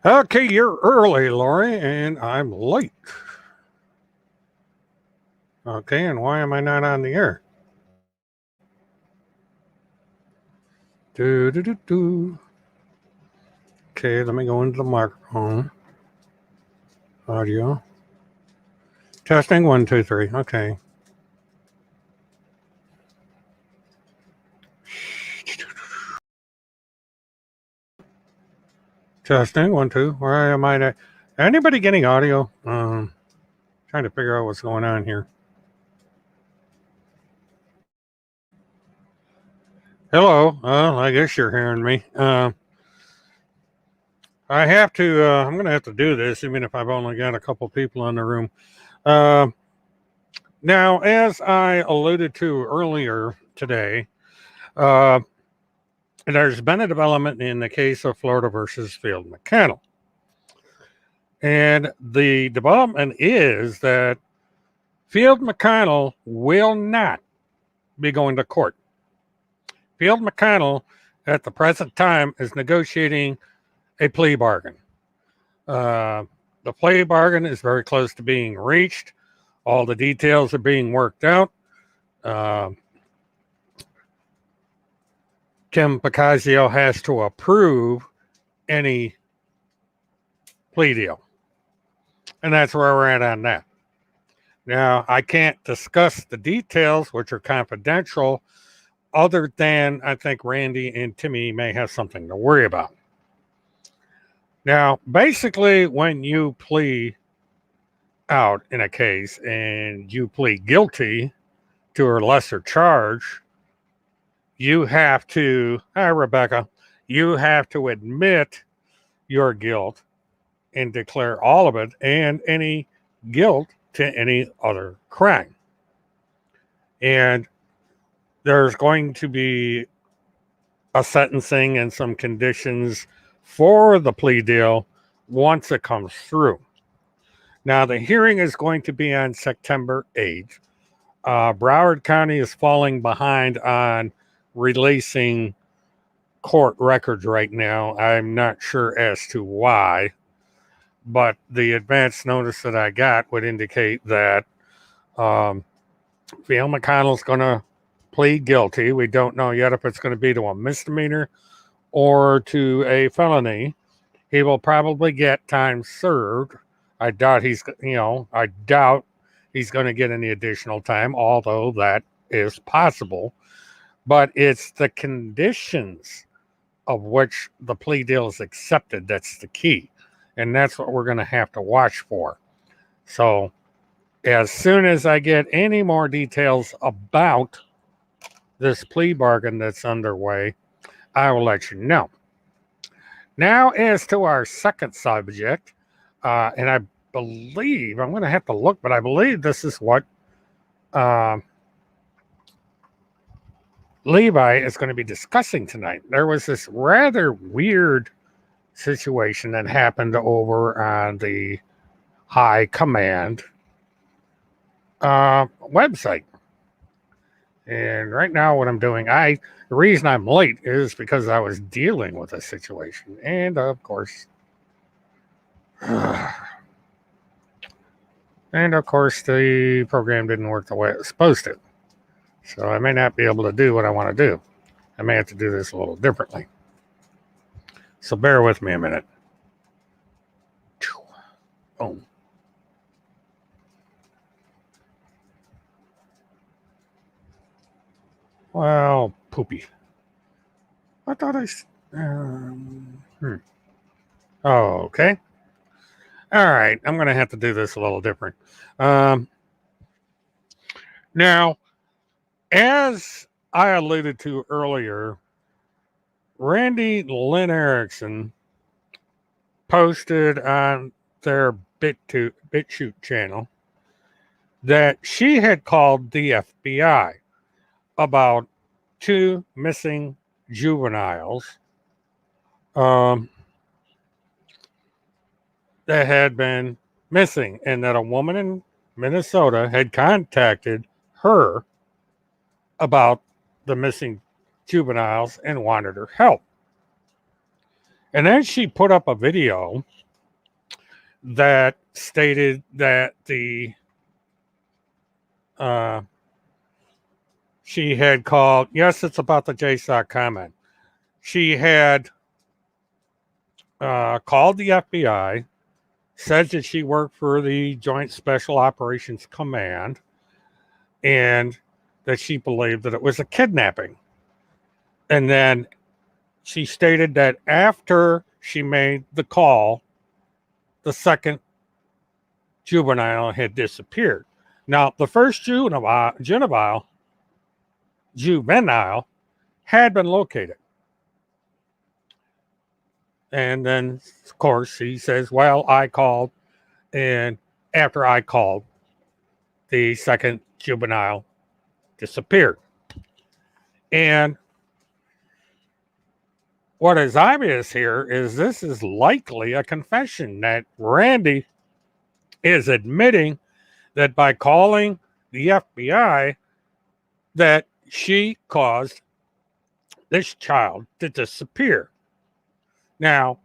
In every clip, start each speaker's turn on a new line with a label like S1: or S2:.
S1: Okay, you're early, Lori, and I'm late. Okay, and why am I not on the air? Do do do do. Okay, let me go into the microphone. Audio. Testing 1, 2, 3. Okay. Testing 1, 2. Where am I? Anybody getting audio? Trying to figure out what's going on here. Hello. I guess you're hearing me. I have to. I'm going to have to do this, even if I've only got a couple people in the room. Now, as I alluded to earlier today, uh, there's been a development in the case of Florida versus Field McConnell. And the development is that Field McConnell will not be going to court. Field McConnell, at the present time, is negotiating a plea bargain. The plea bargain is very close to being reached. All the details are being worked out. Kim Picasio has to approve any plea deal. And that's where we're at on that. Now, I can't discuss the details, which are confidential, other than I think Randi and Timmy may have something to worry about. Now, basically, when you plea out in a case and you plead guilty to a lesser charge, you have to, hi, Rebecca, you have to admit your guilt and declare all of it and any guilt to any other crime. And there's going to be a sentencing and some conditions for the plea deal once it comes through. Now, the hearing is going to be on September 8th. Broward County is falling behind on releasing court records right now. I'm not sure as to why, but the advance notice that I got would indicate that Field McConnell's going to plead guilty. We don't know yet if it's going to be to a misdemeanor or to a felony. He will probably get time served. I doubt he's going to get any additional time, although that is possible. But it's the conditions of which the plea deal is accepted that's the key. And that's what we're going to have to watch for. So as soon as I get any more details about this plea bargain that's underway, I will let you know. Now, as to our second subject, and I believe, I'm going to have to look, but I believe this is what Levi is going to be discussing tonight. There was this rather weird situation that happened over on the High Command website. And right now what I'm doing, the reason I'm late is because I was dealing with a situation. And of course, the program didn't work the way it was supposed to. So I may not be able to do what I want to do. I may have to do this a little differently. So bear with me a minute. Boom. Well, poopy. I thought Oh, okay. All right. I'm going to have to do this a little different. Now, as I alluded to earlier, Randi L Erickson posted on their BitChute channel that she had called the FBI about 2 missing juveniles that had been missing, and that a woman in Minnesota had contacted her about the missing juveniles and wanted her help. And then she put up a video that stated that she had called, yes, it's about the JSOC comment. She had called the FBI, said that she worked for the Joint Special Operations Command, and that she believed that it was a kidnapping. And then she stated that after she made the call, the second juvenile had disappeared. Now, the first juvenile had been located. And then, of course, she says, well, I called, and after I called, the second juvenile disappeared. And what is obvious here is this is likely a confession that Randi is admitting that by calling the FBI that she caused this child to disappear. Now,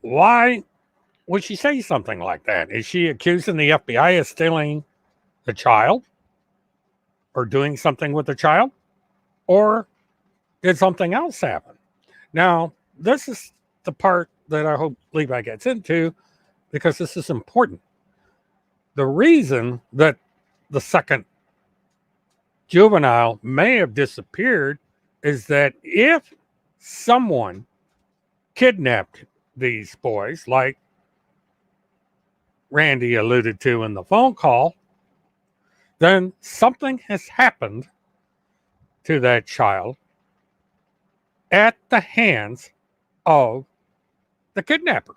S1: why would she say something like that? Is she accusing the FBI of stealing the child or doing something with the child? Or did something else happen? Now, this is the part that I hope Levi gets into because this is important. The reason that the second juvenile may have disappeared is that if someone kidnapped these boys, like Randi alluded to in the phone call, then something has happened to that child at the hands of the kidnapper.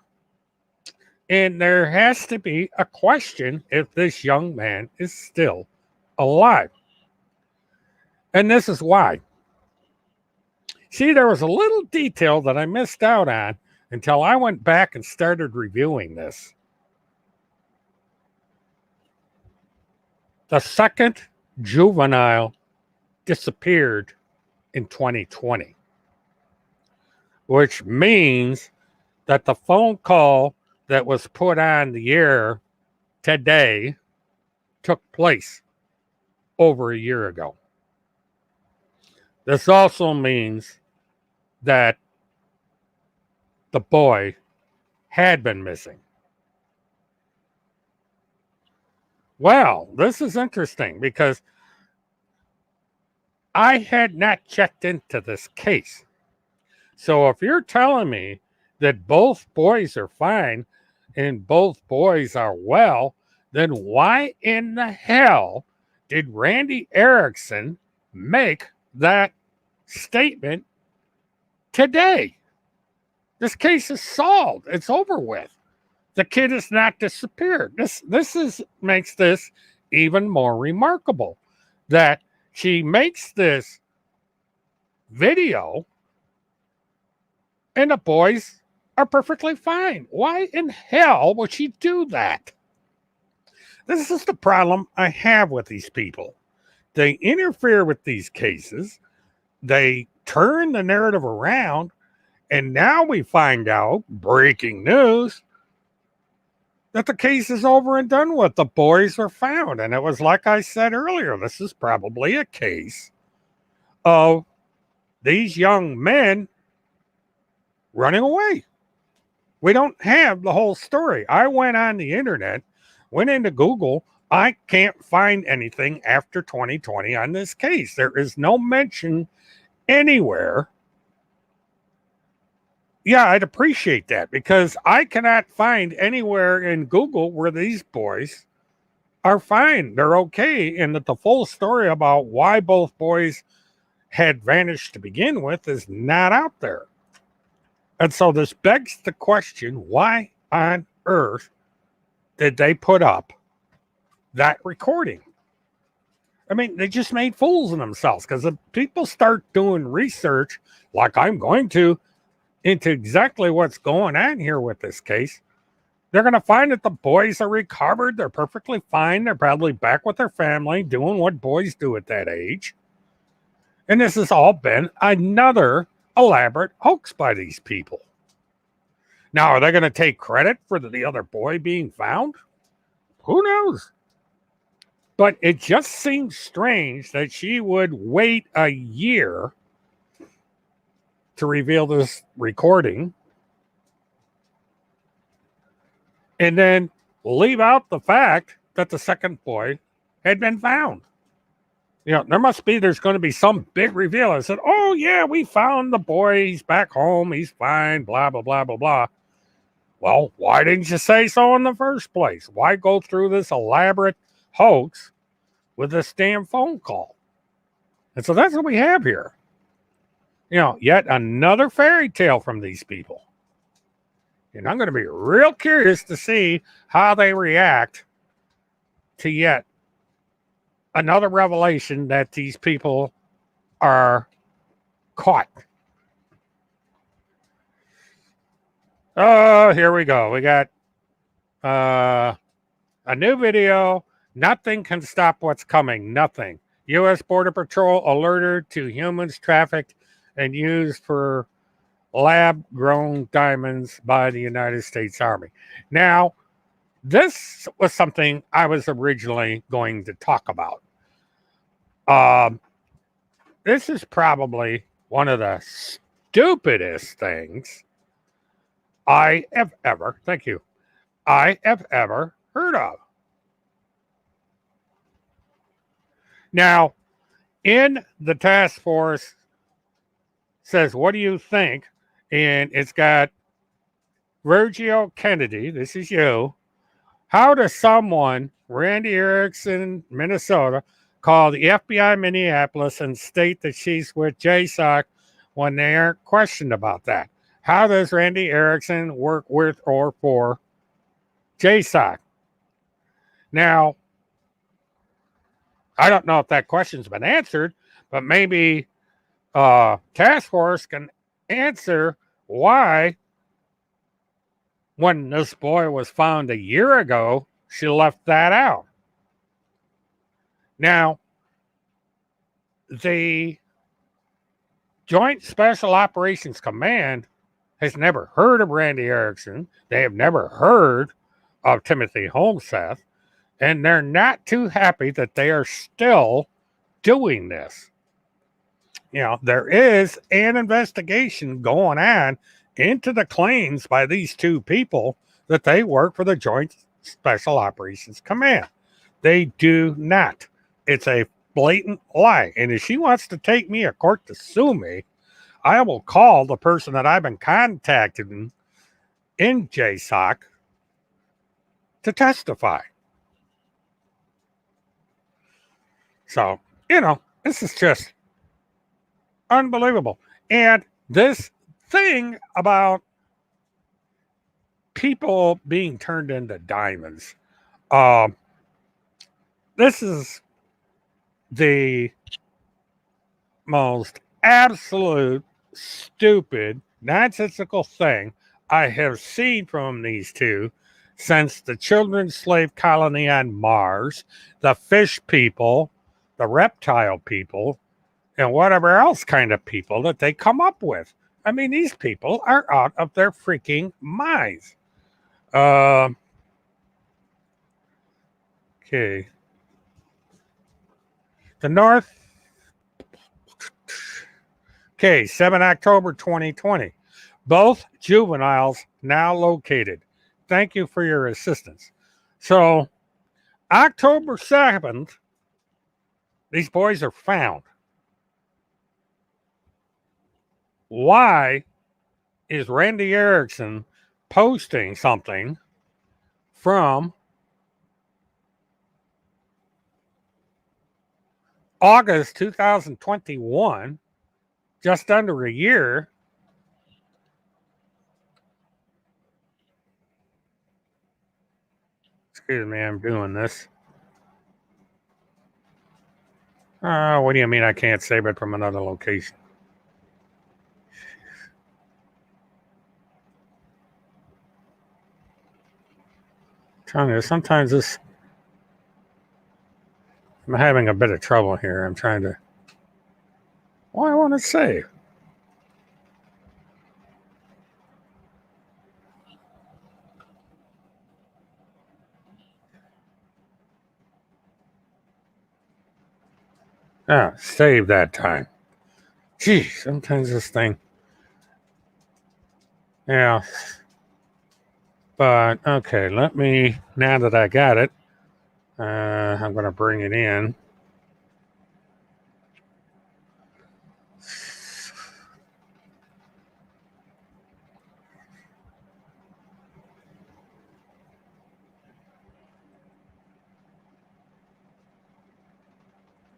S1: And there has to be a question if this young man is still alive. And this is why. See, there was a little detail that I missed out on until I went back and started reviewing this. The second juvenile disappeared in 2020, which means that the phone call that was put on the air today took place over a year ago. This also means that the boy had been missing. Well, this is interesting because I had not checked into this case. So if you're telling me that both boys are fine and both boys are well, then why in the hell did Randi Erickson make that statement today? This case is solved. It's over with. The kid has not disappeared. This makes this even more remarkable that she makes this video and the boys are perfectly fine. Why in hell would she do that? This is the problem I have with these people. They interfere with these cases. They turn the narrative around. And now we find out, breaking news, that the case is over and done with. The boys are found. And it was like I said earlier, this is probably a case of these young men running away. We don't have the whole story. I went on the internet, went into Google. I can't find anything after 2020 on this case. There is no mention anywhere. Yeah, I'd appreciate that because I cannot find anywhere in Google where these boys are fine. They're okay. And that the full story about why both boys had vanished to begin with is not out there. And so this begs the question, why on earth did they put up that recording? I mean, they just made fools of themselves because if people start doing research like I'm going to into exactly what's going on here with this case, they're going to find that the boys are recovered. They're perfectly fine. They're probably back with their family doing what boys do at that age. And this has all been another elaborate hoax by these people. Now, are they going to take credit for the other boy being found? Who knows? But it just seems strange that she would wait a year to reveal this recording and then leave out the fact that the second boy had been found. There's going to be some big reveal. I said, oh, yeah, we found the boy. He's back home. He's fine, blah, blah, blah, blah, blah. Well, why didn't you say so in the first place? Why go through this elaborate hoax with this damn phone call? And so that's what we have here. Yet another fairy tale from these people. And I'm going to be real curious to see how they react to yet another revelation that these people are caught. Oh, here we go. We got a new video. Nothing can stop what's coming. Nothing. U.S. Border Patrol alerted to humans trafficked and used for lab-grown diamonds by the United States Army. Now, this was something I was originally going to talk about. This is probably one of the stupidest things I have ever heard of. Now, in the task force says, what do you think? And it's got Virgil Kennedy, this is you. How does someone, Randi Erickson, Minnesota, call the FBI Minneapolis and state that she's with JSOC when they aren't questioned about that? How does Randi Erickson work with or for JSOC? Now, I don't know if that question's been answered, but maybe task force can answer why, when this boy was found a year ago, she left that out. Now, the Joint Special Operations Command has never heard of Randi Erickson. They have never heard of Timothy Holmseth, and they're not too happy that they are still doing this. There is an investigation going on into the claims by these two people that they work for the Joint Special Operations Command. They do not. It's a blatant lie. And if she wants to take me to court to sue me, I will call the person that I've been contacting in JSOC to testify. So, this is just unbelievable. And this thing about people being turned into diamonds, this is the most absolute stupid, nonsensical thing I have seen from these two since the children's slave colony on Mars, the fish people, the reptile people, and whatever else kind of people that they come up with. I mean, these people are out of their freaking minds. Okay. The North. Okay, 7 October 2020. Both juveniles now located. Thank you for your assistance. So, October 7th, these boys are found. Why is Randi Erickson posting something from August 2021, just under a year? Excuse me, I'm doing this. What do you mean I can't save it from another location? Sometimes this, I'm having a bit of trouble here. I'm trying to, well, I want to save. Save that time. Gee, sometimes this thing. Yeah. But okay, let me, now that I got it, I'm going to bring it in.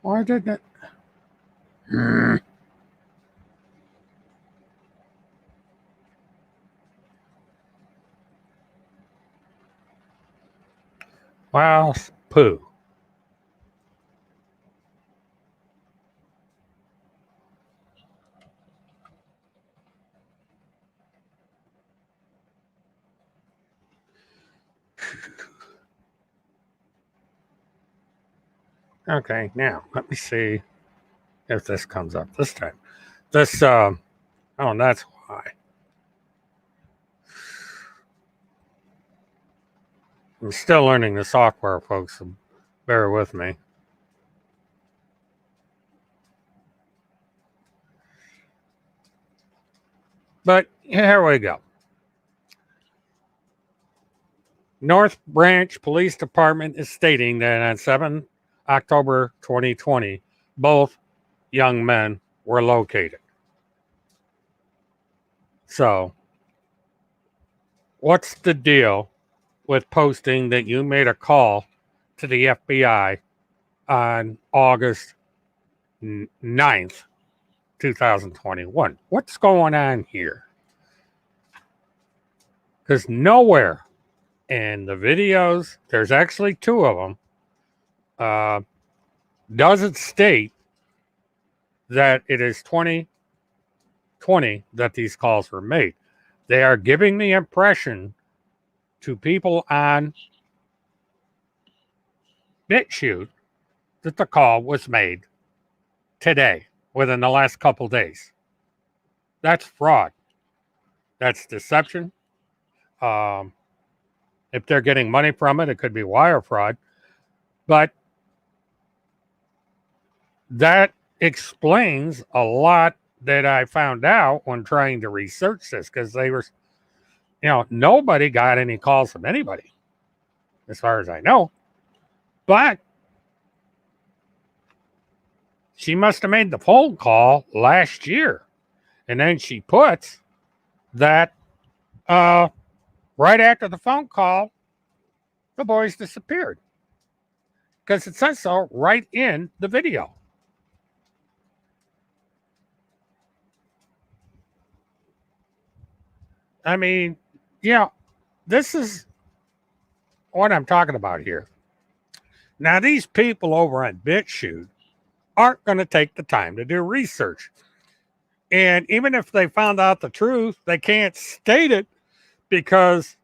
S1: Why didn't it? Wow, poo. Okay, now let me see if this comes up this time. This, oh, that's why. I'm still learning the software, folks, so bear with me. But here we go. North Branch Police Department is stating that on 7 October 2020, both young men were located. So, what's the deal with posting that you made a call to the FBI on August 9th, 2021? What's going on here? Because nowhere in the videos, there's actually two of them, does it state that it is 2020 that these calls were made. They are giving the impression to people on BitChute that the call was made today, within the last couple days. That's fraud. That's deception. If they're getting money from it, it could be wire fraud. But that explains a lot that I found out when trying to research this, because they were, nobody got any calls from anybody, as far as I know. But she must have made the phone call last year. And then she puts that right after the phone call, the boys disappeared. Because it says so right in the video. I mean, this is what I'm talking about here. Now, these people over on BitChute aren't going to take the time to do research. And even if they found out the truth, they can't state it because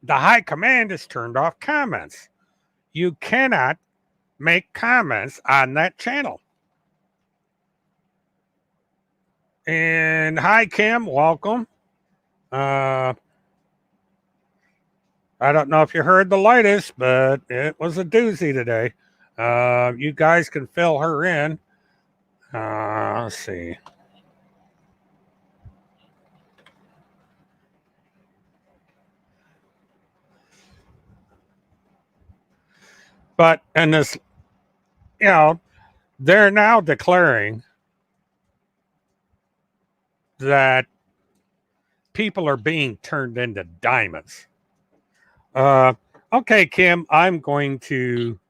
S1: the high command has turned off comments. You cannot make comments on that channel. And hi, Kim, welcome. I don't know if you heard the latest, but it was a doozy today. You guys can fill her in. Let's see. But, and this, they're now declaring that people are being turned into diamonds. Okay, Kim, I'm going to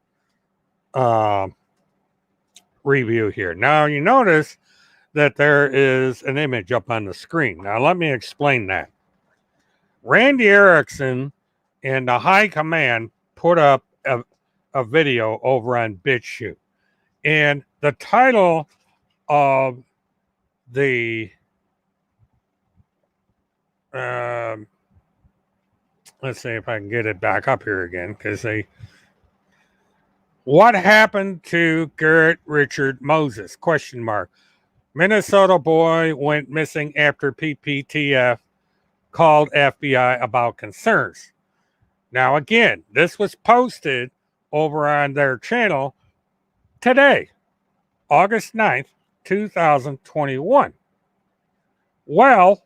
S1: review here. Now, you notice that there is an image up on the screen. Now, let me explain that. Randi Erickson and the high command put up a video over on BitChute. And the title of the let's see if I can get it back up here again, because what happened to Garrett Richard Moses? ? Minnesota boy went missing after PPTF called FBI about concerns. Now, again, this was posted over on their channel today. August 9th, 2021. Well,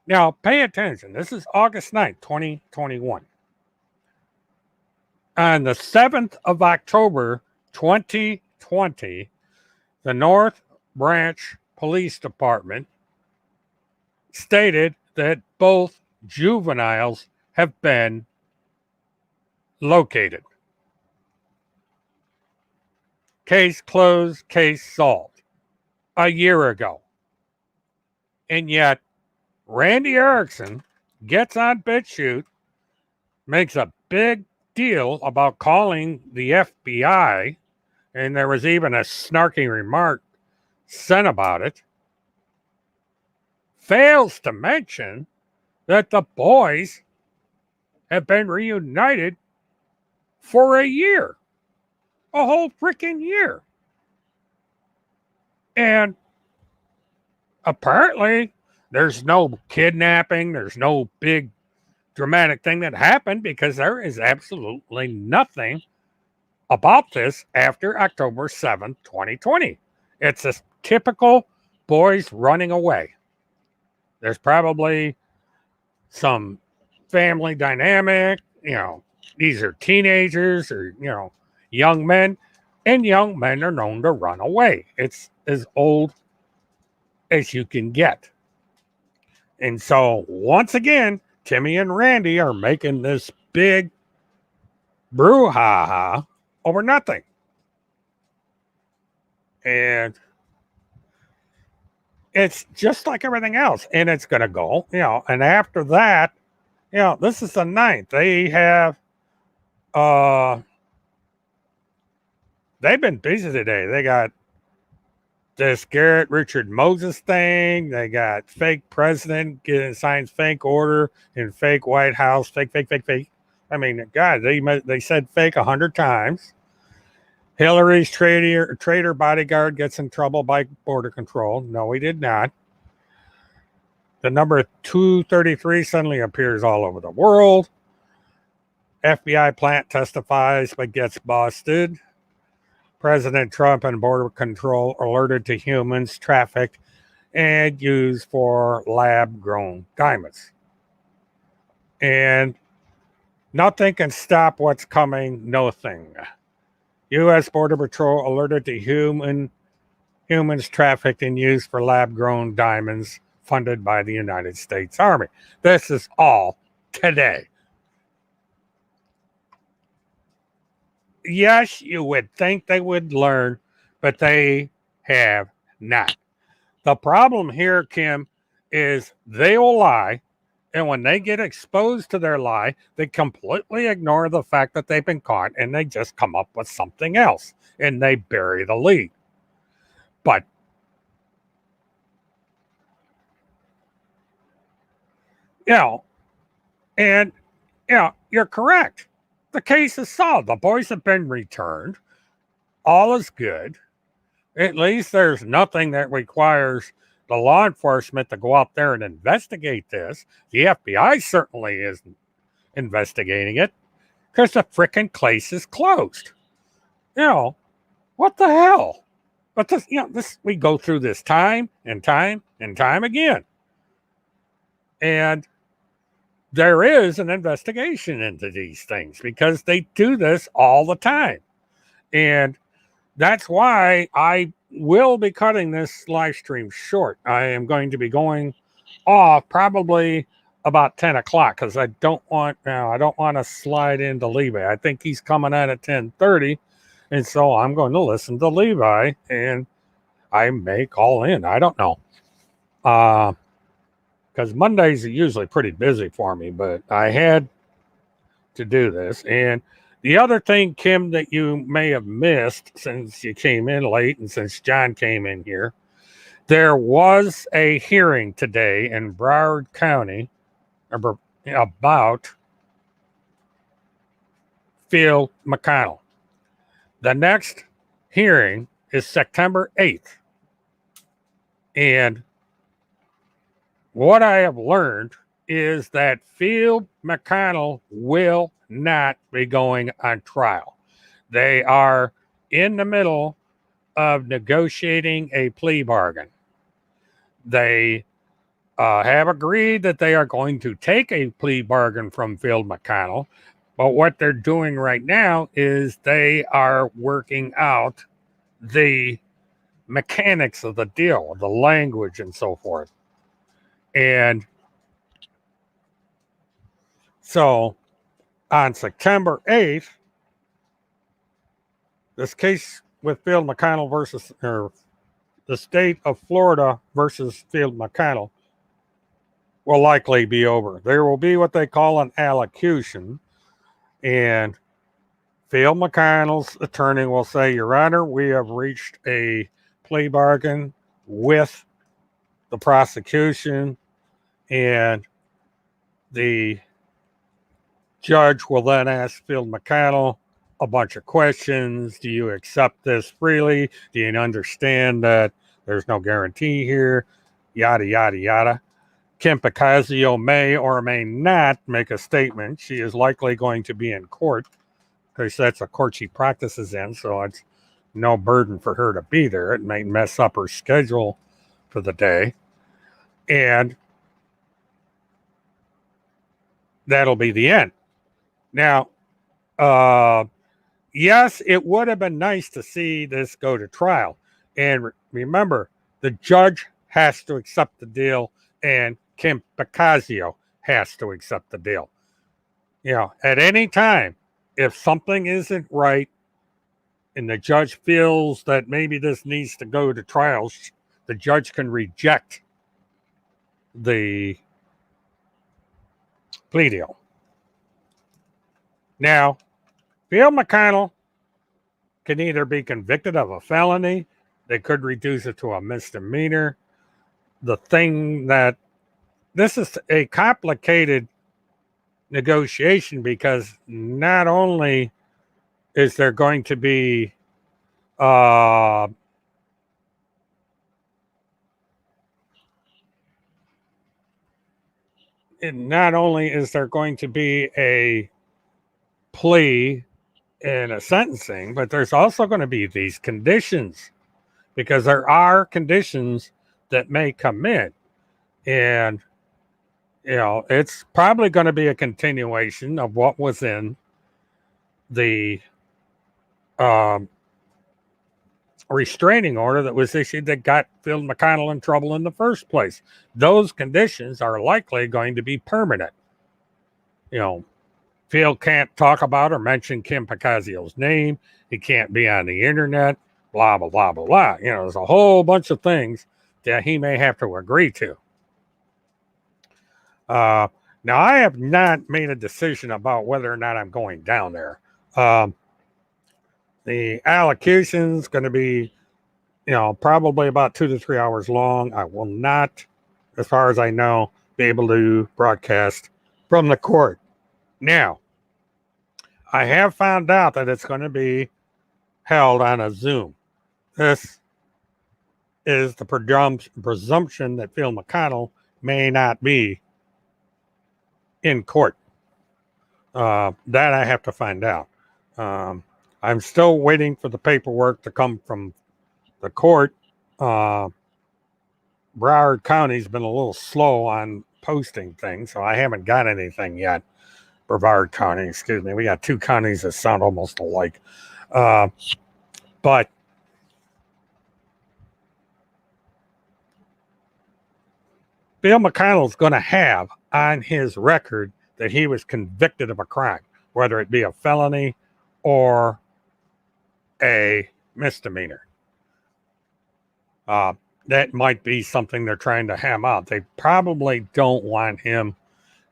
S1: now pay attention. This is August 9th, 2021. On the 7th of October, 2020, the North Branch Police Department stated that both juveniles have been located. Case closed, case solved a year ago. And yet, Randi Erickson gets on BitChute, makes a big deal about calling the FBI, and there was even a snarky remark sent about it, fails to mention that the boys have been reunited for a year. A whole freaking year. And apparently, there's no kidnapping, there's no big dramatic thing that happened because there is absolutely nothing about this after October 7th, 2020. It's a typical boys running away. There's probably some family dynamic, these are teenagers or, young men, and young men are known to run away. It's as old as you can get. And so, once again, Timmy and Randi are making this big brouhaha over nothing. And it's just like everything else. And it's going to go, and after that, this is the 9th. They have, they've been busy today. They got this Garrett Richard Moses thing. They got fake president getting signs fake order in fake White House. Fake. I mean, God, they said fake 100 times. Hillary's traitor bodyguard gets in trouble by border control. No, he did not. The number 233 suddenly appears all over the world. FBI plant testifies but gets busted. President Trump and border control alerted to humans trafficked and used for lab-grown diamonds. And nothing can stop what's coming, no thing. U.S. Border Patrol alerted to humans trafficked and used for lab-grown diamonds funded by the United States Army. This is all today. Yes, you would think they would learn, but they have not. The problem here, Kim, is they will lie, and when they get exposed to their lie, they completely ignore the fact that they've been caught, and they just come up with something else, and they bury the lead. But you're correct. The case is solved. The boys have been returned. All is good. At least there's nothing that requires the law enforcement to go out there and investigate this. The FBI certainly isn't investigating it because the frickin' case is closed. What the hell? But this we go through this time and time and time again. And there is an investigation into these things because they do this all the time. And that's why I will be cutting this live stream short. I am going to be going off probably about 10 o'clock because I don't want to slide into Levi. I think he's coming in at 10:30. And so I'm going to listen to Levi and I may call in. I don't know. Because Mondays are usually pretty busy for me, but I had to do this. And the other thing, Kim, that you may have missed since you came in late and since John came in here, there was a hearing today in Broward County about Field McConnell. The next hearing is September 8th. And what I have learned is that Field McConnell will not be going on trial. They are in the middle of negotiating a plea bargain. They have agreed that they are going to take a plea bargain from Field McConnell, but what they're doing right now is they are working out the mechanics of the deal, the language and so forth. And so on September 8th, this case with Field McConnell versus, or the state of Florida versus Field McConnell will likely be over. There will be what they call an allocution, and Field McConnell's attorney will say, Your Honor, we have reached a plea bargain with the prosecution, and the judge will then ask Field McConnell a bunch of questions. Do you accept this freely? Do you understand that there's no guarantee here? Yada, yada, yada. Kim Picasio may or may not make a statement. She is likely going to be in court because that's a court she practices in, so it's no burden for her to be there. It may mess up her schedule for the day. And that'll be the end. Now, yes, it would have been nice to see this go to trial. And remember, the judge has to accept the deal, and Kim Picasio has to accept the deal. You know, at any time, if something isn't right and the judge feels that maybe this needs to go to trial, the judge can reject the plea deal. Now, Field McConnell can either be convicted of a felony, they could reduce it to a misdemeanor. The thing that this is a complicated negotiation because not only is there going to be not only is there going to be a plea and a sentencing, but there's also going to be these conditions because there are conditions that may come in. And, you know, it's probably going to be a continuation of what was in the restraining order that was issued that got Field McConnell in trouble in the first place. Those conditions are likely going to be permanent. You know, Field can't talk about or mention Kim Picasio's name. He can't be on the internet, blah, blah, blah, blah, blah. You know, there's a whole bunch of things that he may have to agree to. Now, I have not made a decision about whether or not I'm going down there. The allocution's going to be, you know, probably about 2 to 3 hours long. I will not, as far as I know, be able to broadcast from the court. Now, I have found out that it's going to be held on a Zoom. This is the presumption that Field McConnell may not be in court. That I have to find out. I'm still waiting for the paperwork to come from the court. Broward County's been a little slow on posting things, so I haven't got anything yet. Broward County, excuse me. We got 2 counties that sound almost alike. But Field McConnell's going to have on his record that he was convicted of a crime, whether it be a felony or a misdemeanor. That might be something they're trying to ham out. They probably don't want him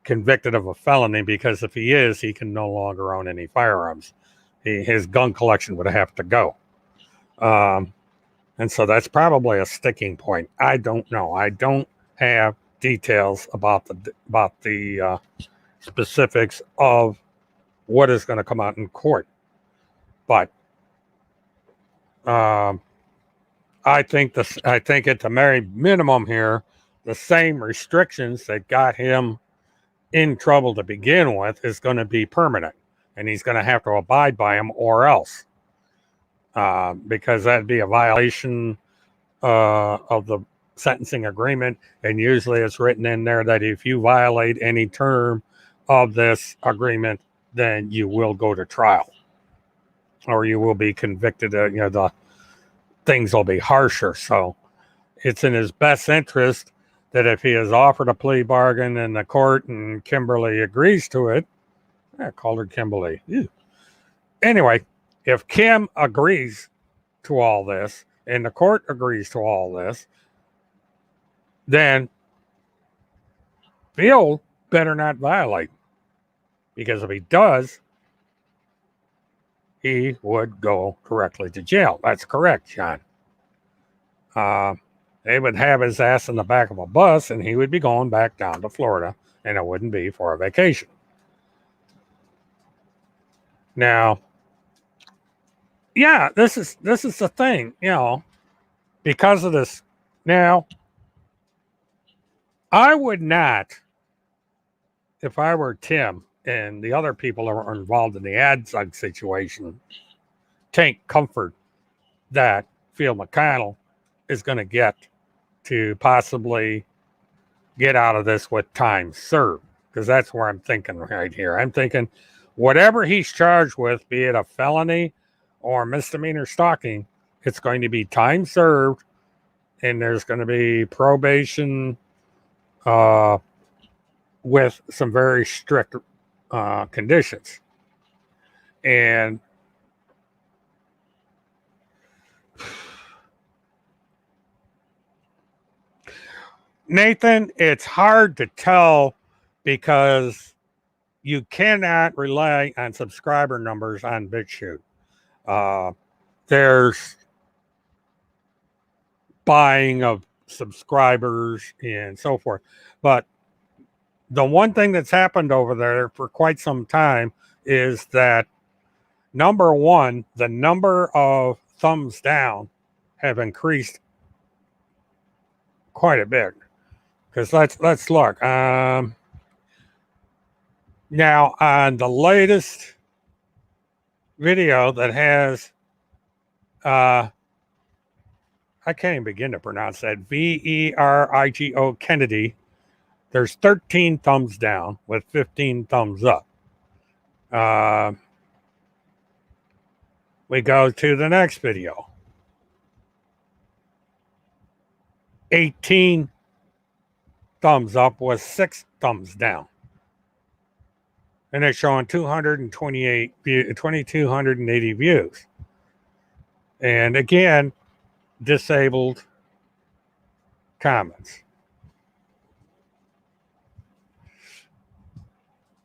S1: convicted of a felony because if he is, he can no longer own any firearms. His gun collection would have to go. And so that's probably a sticking point. I don't know. I don't have details about the specifics of what is going to come out in court. But I think at the very minimum here, the same restrictions that got him in trouble to begin with is going to be permanent, and he's going to have to abide by them or else. because that'd be a violation of the sentencing agreement. And usually it's written in there that if you violate any term of this agreement, then you will go to trial or you will be convicted. The things will be harsher. So it's in his best interest that if he is offered a plea bargain in the court and Kimberly agrees to it, I called her Kimberly. Ew. Anyway, if Kim agrees to all this and the court agrees to all this, then Field better not violate. Because if he does, he would go directly to jail. That's correct, John. They would have his ass in the back of a bus and he would be going back down to Florida, and it wouldn't be for a vacation. Now, yeah, this is the thing, because of this. Now, I would not, if I were Tim and the other people that were involved in the AdSug situation, take comfort that Field McConnell is going to get to possibly get out of this with time served, because that's where I'm thinking right here. I'm thinking whatever he's charged with, be it a felony or misdemeanor stalking, it's going to be time served, and there's going to be probation with some very strict conditions. And Nathan, it's hard to tell because you cannot rely on subscriber numbers on BitChute. There's buying of subscribers and so forth. But the one thing that's happened over there for quite some time is that, number one, the number of thumbs down have increased quite a bit. Because let's look. Now, on the latest video that has, I can't even begin to pronounce that, VERIGO Kennedy, there's 13 thumbs down with 15 thumbs up. We go to the next video. 18 thumbs up with 6 thumbs down. And it's showing 2,280 views. And again, disabled comments.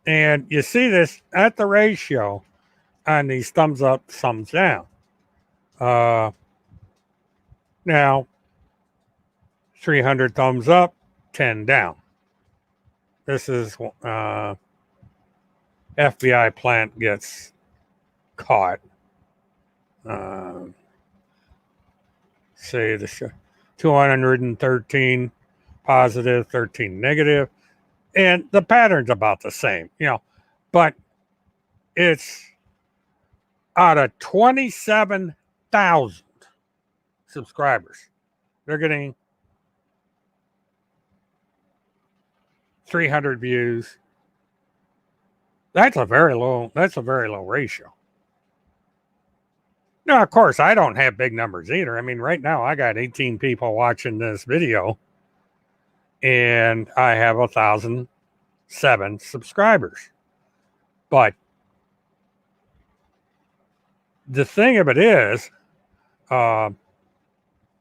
S1: And you see this at the ratio on these thumbs up, thumbs down. Now, 300 thumbs up, 10 down. This is FBI plant gets caught. Say the 213 positive, 13 negative, and the pattern's about the same, but it's out of 27,000 subscribers, they're getting 300 views. That's a very low ratio. Now, of course, I don't have big numbers either. I mean, right now I got 18 people watching this video and I have 1,007 subscribers. But the thing of it is,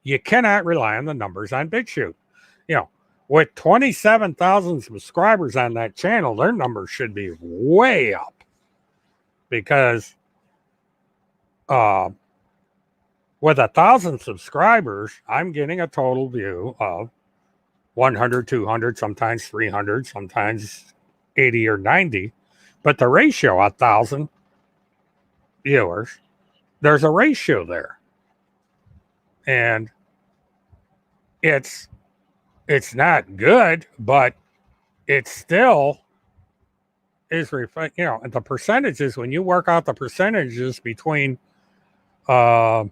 S1: you cannot rely on the numbers on BitChute. With 27,000 subscribers on that channel, their numbers should be way up, because with 1,000 subscribers, I'm getting a total view of 100, 200, sometimes 300, sometimes 80 or 90. But the ratio, 1,000 viewers, there's a ratio there. And it's not good, but it still is, the percentages, when you work out the percentages between what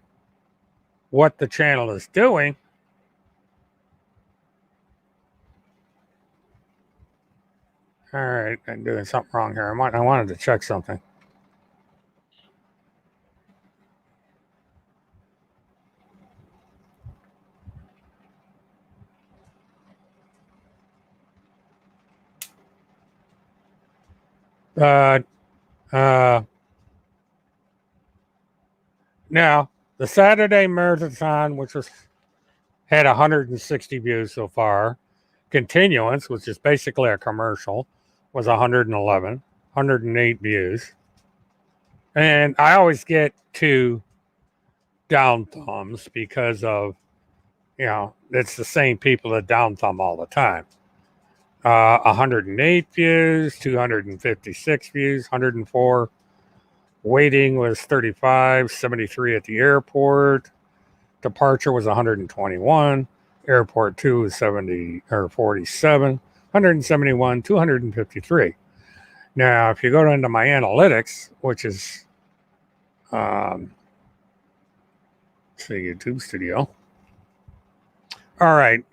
S1: the channel is doing. All right, I'm doing something wrong here. I wanted to check something. Uh, uh, Now, the Saturday Marathon, which had 160 views so far, Continuance, which is basically a commercial, was 111, 108 views. And I always get two down thumbs because of, it's the same people that down thumb all the time. 108 views, 256 views, 104. Waiting was 35, 73 at the airport. Departure was 121. Airport 2 was 70 or 47. 171, 253. Now, if you go into my analytics, which is, say YouTube Studio. All right.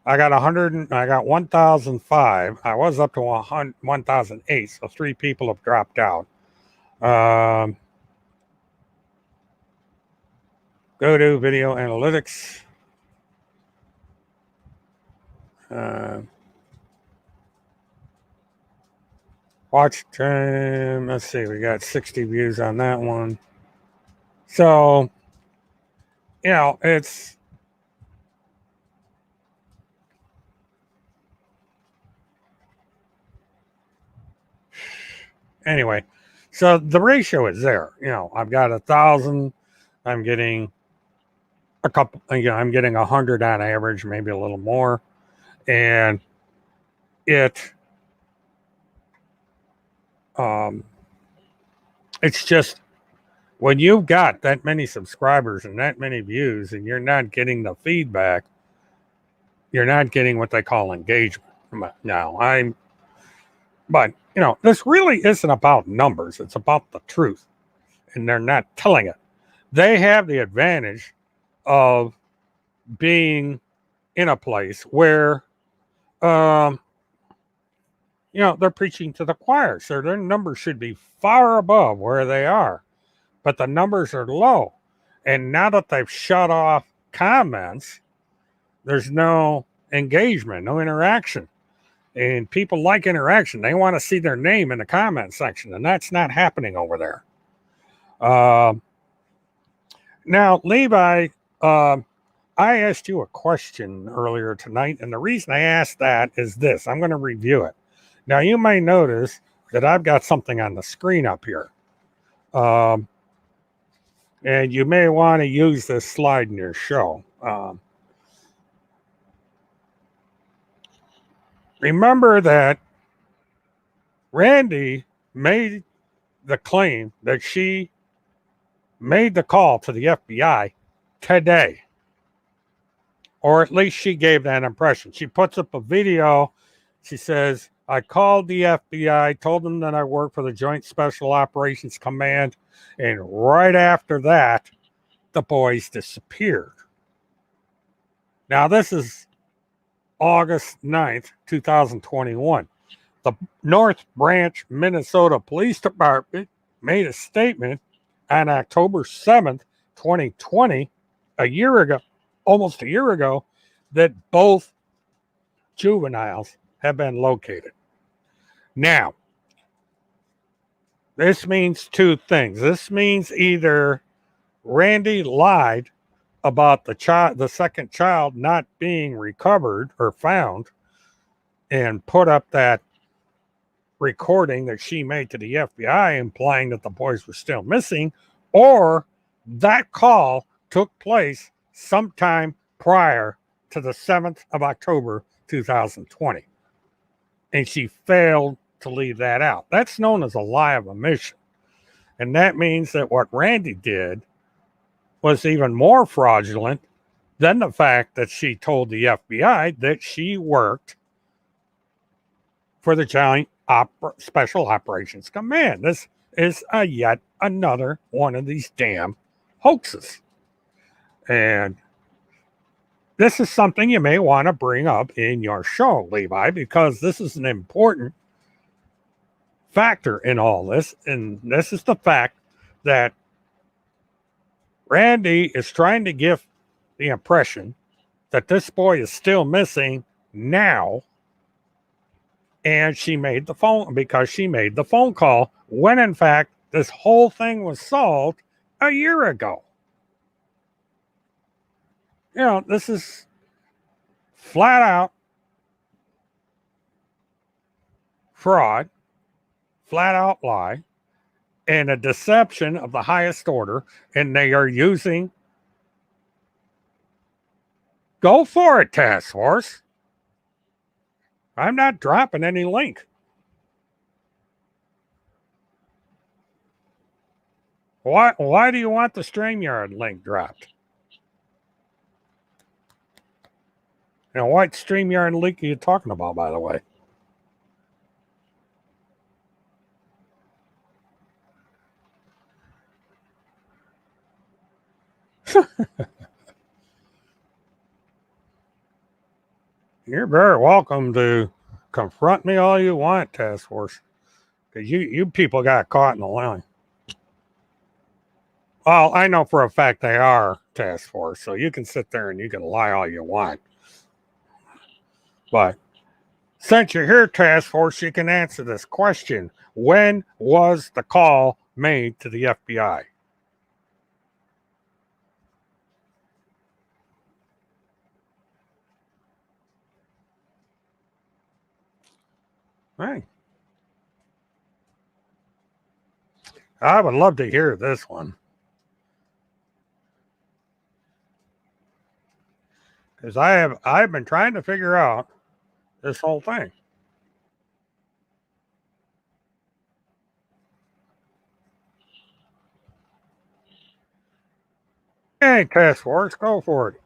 S1: I got 1,005. I was up to 1,008. So 3 people have dropped out. Go to video analytics. Watch time. Let's see. We got 60 views on that one. So, it's anyway. So the ratio is there. I've got 1,000. I'm getting a couple. I'm getting 100 on average, maybe a little more, and it's just when you've got that many subscribers and that many views, and you're not getting the feedback, you're not getting what they call engagement. But this really isn't about numbers. It's about the truth, and they're not telling it. They have the advantage of being in a place where, they're preaching to the choir. So their numbers should be far above where they are, but the numbers are low. And now that they've shut off comments, there's no engagement, no interaction. And people like interaction. They want to see their name in the comment section, and that's not happening over there. Now, Levi, I asked you a question earlier tonight, and the reason I asked that is this. I'm going to review it. Now, you may notice that I've got something on the screen up here. And you may want to use this slide in your show. Remember that Randi made the claim that she made the call to the FBI today. Or at least she gave that impression. She puts up a video. She says, I called the FBI, told them that I work for the Joint Special Operations Command, and right after that, the boys disappeared. Now, this is August 9th, 2021. The North Branch, Minnesota Police Department made a statement on October 7th, 2020, almost a year ago, that both juveniles have been located. Now, this means two things. This means either Randi lied about the second child not being recovered or found, and put up that recording that she made to the FBI implying that the boys were still missing, or that call took place sometime prior to the 7th of October, 2020. And she failed to leave that out. That's known as a lie of omission. And that means that what Randi did was even more fraudulent than the fact that she told the FBI that she worked for the Joint Special Operations Command. This is yet another one of these damn hoaxes. And this is something you may want to bring up in your show, Levi, because this is an important factor in all this. And this is the fact that Randi is trying to give the impression that this boy is still missing now. And she made the phone call when in fact this whole thing was solved a year ago. You know, this is flat out fraud, flat out lie, and a deception of the highest order. And they are using, go for it, task force. I'm not dropping any link. Why do you want the StreamYard link dropped? Now, what StreamYard link are you talking about, by the way? You're very welcome to confront me all you want, task force, because you people got caught in the line. Well, I know for a fact they are, task force, so you can sit there and you can lie all you want. But since you're here, task force, you can answer this question. When was the call made to the FBI? Hey, I would love to hear this one. Because I've been trying to figure out this whole thing. Hey, task force, go for it.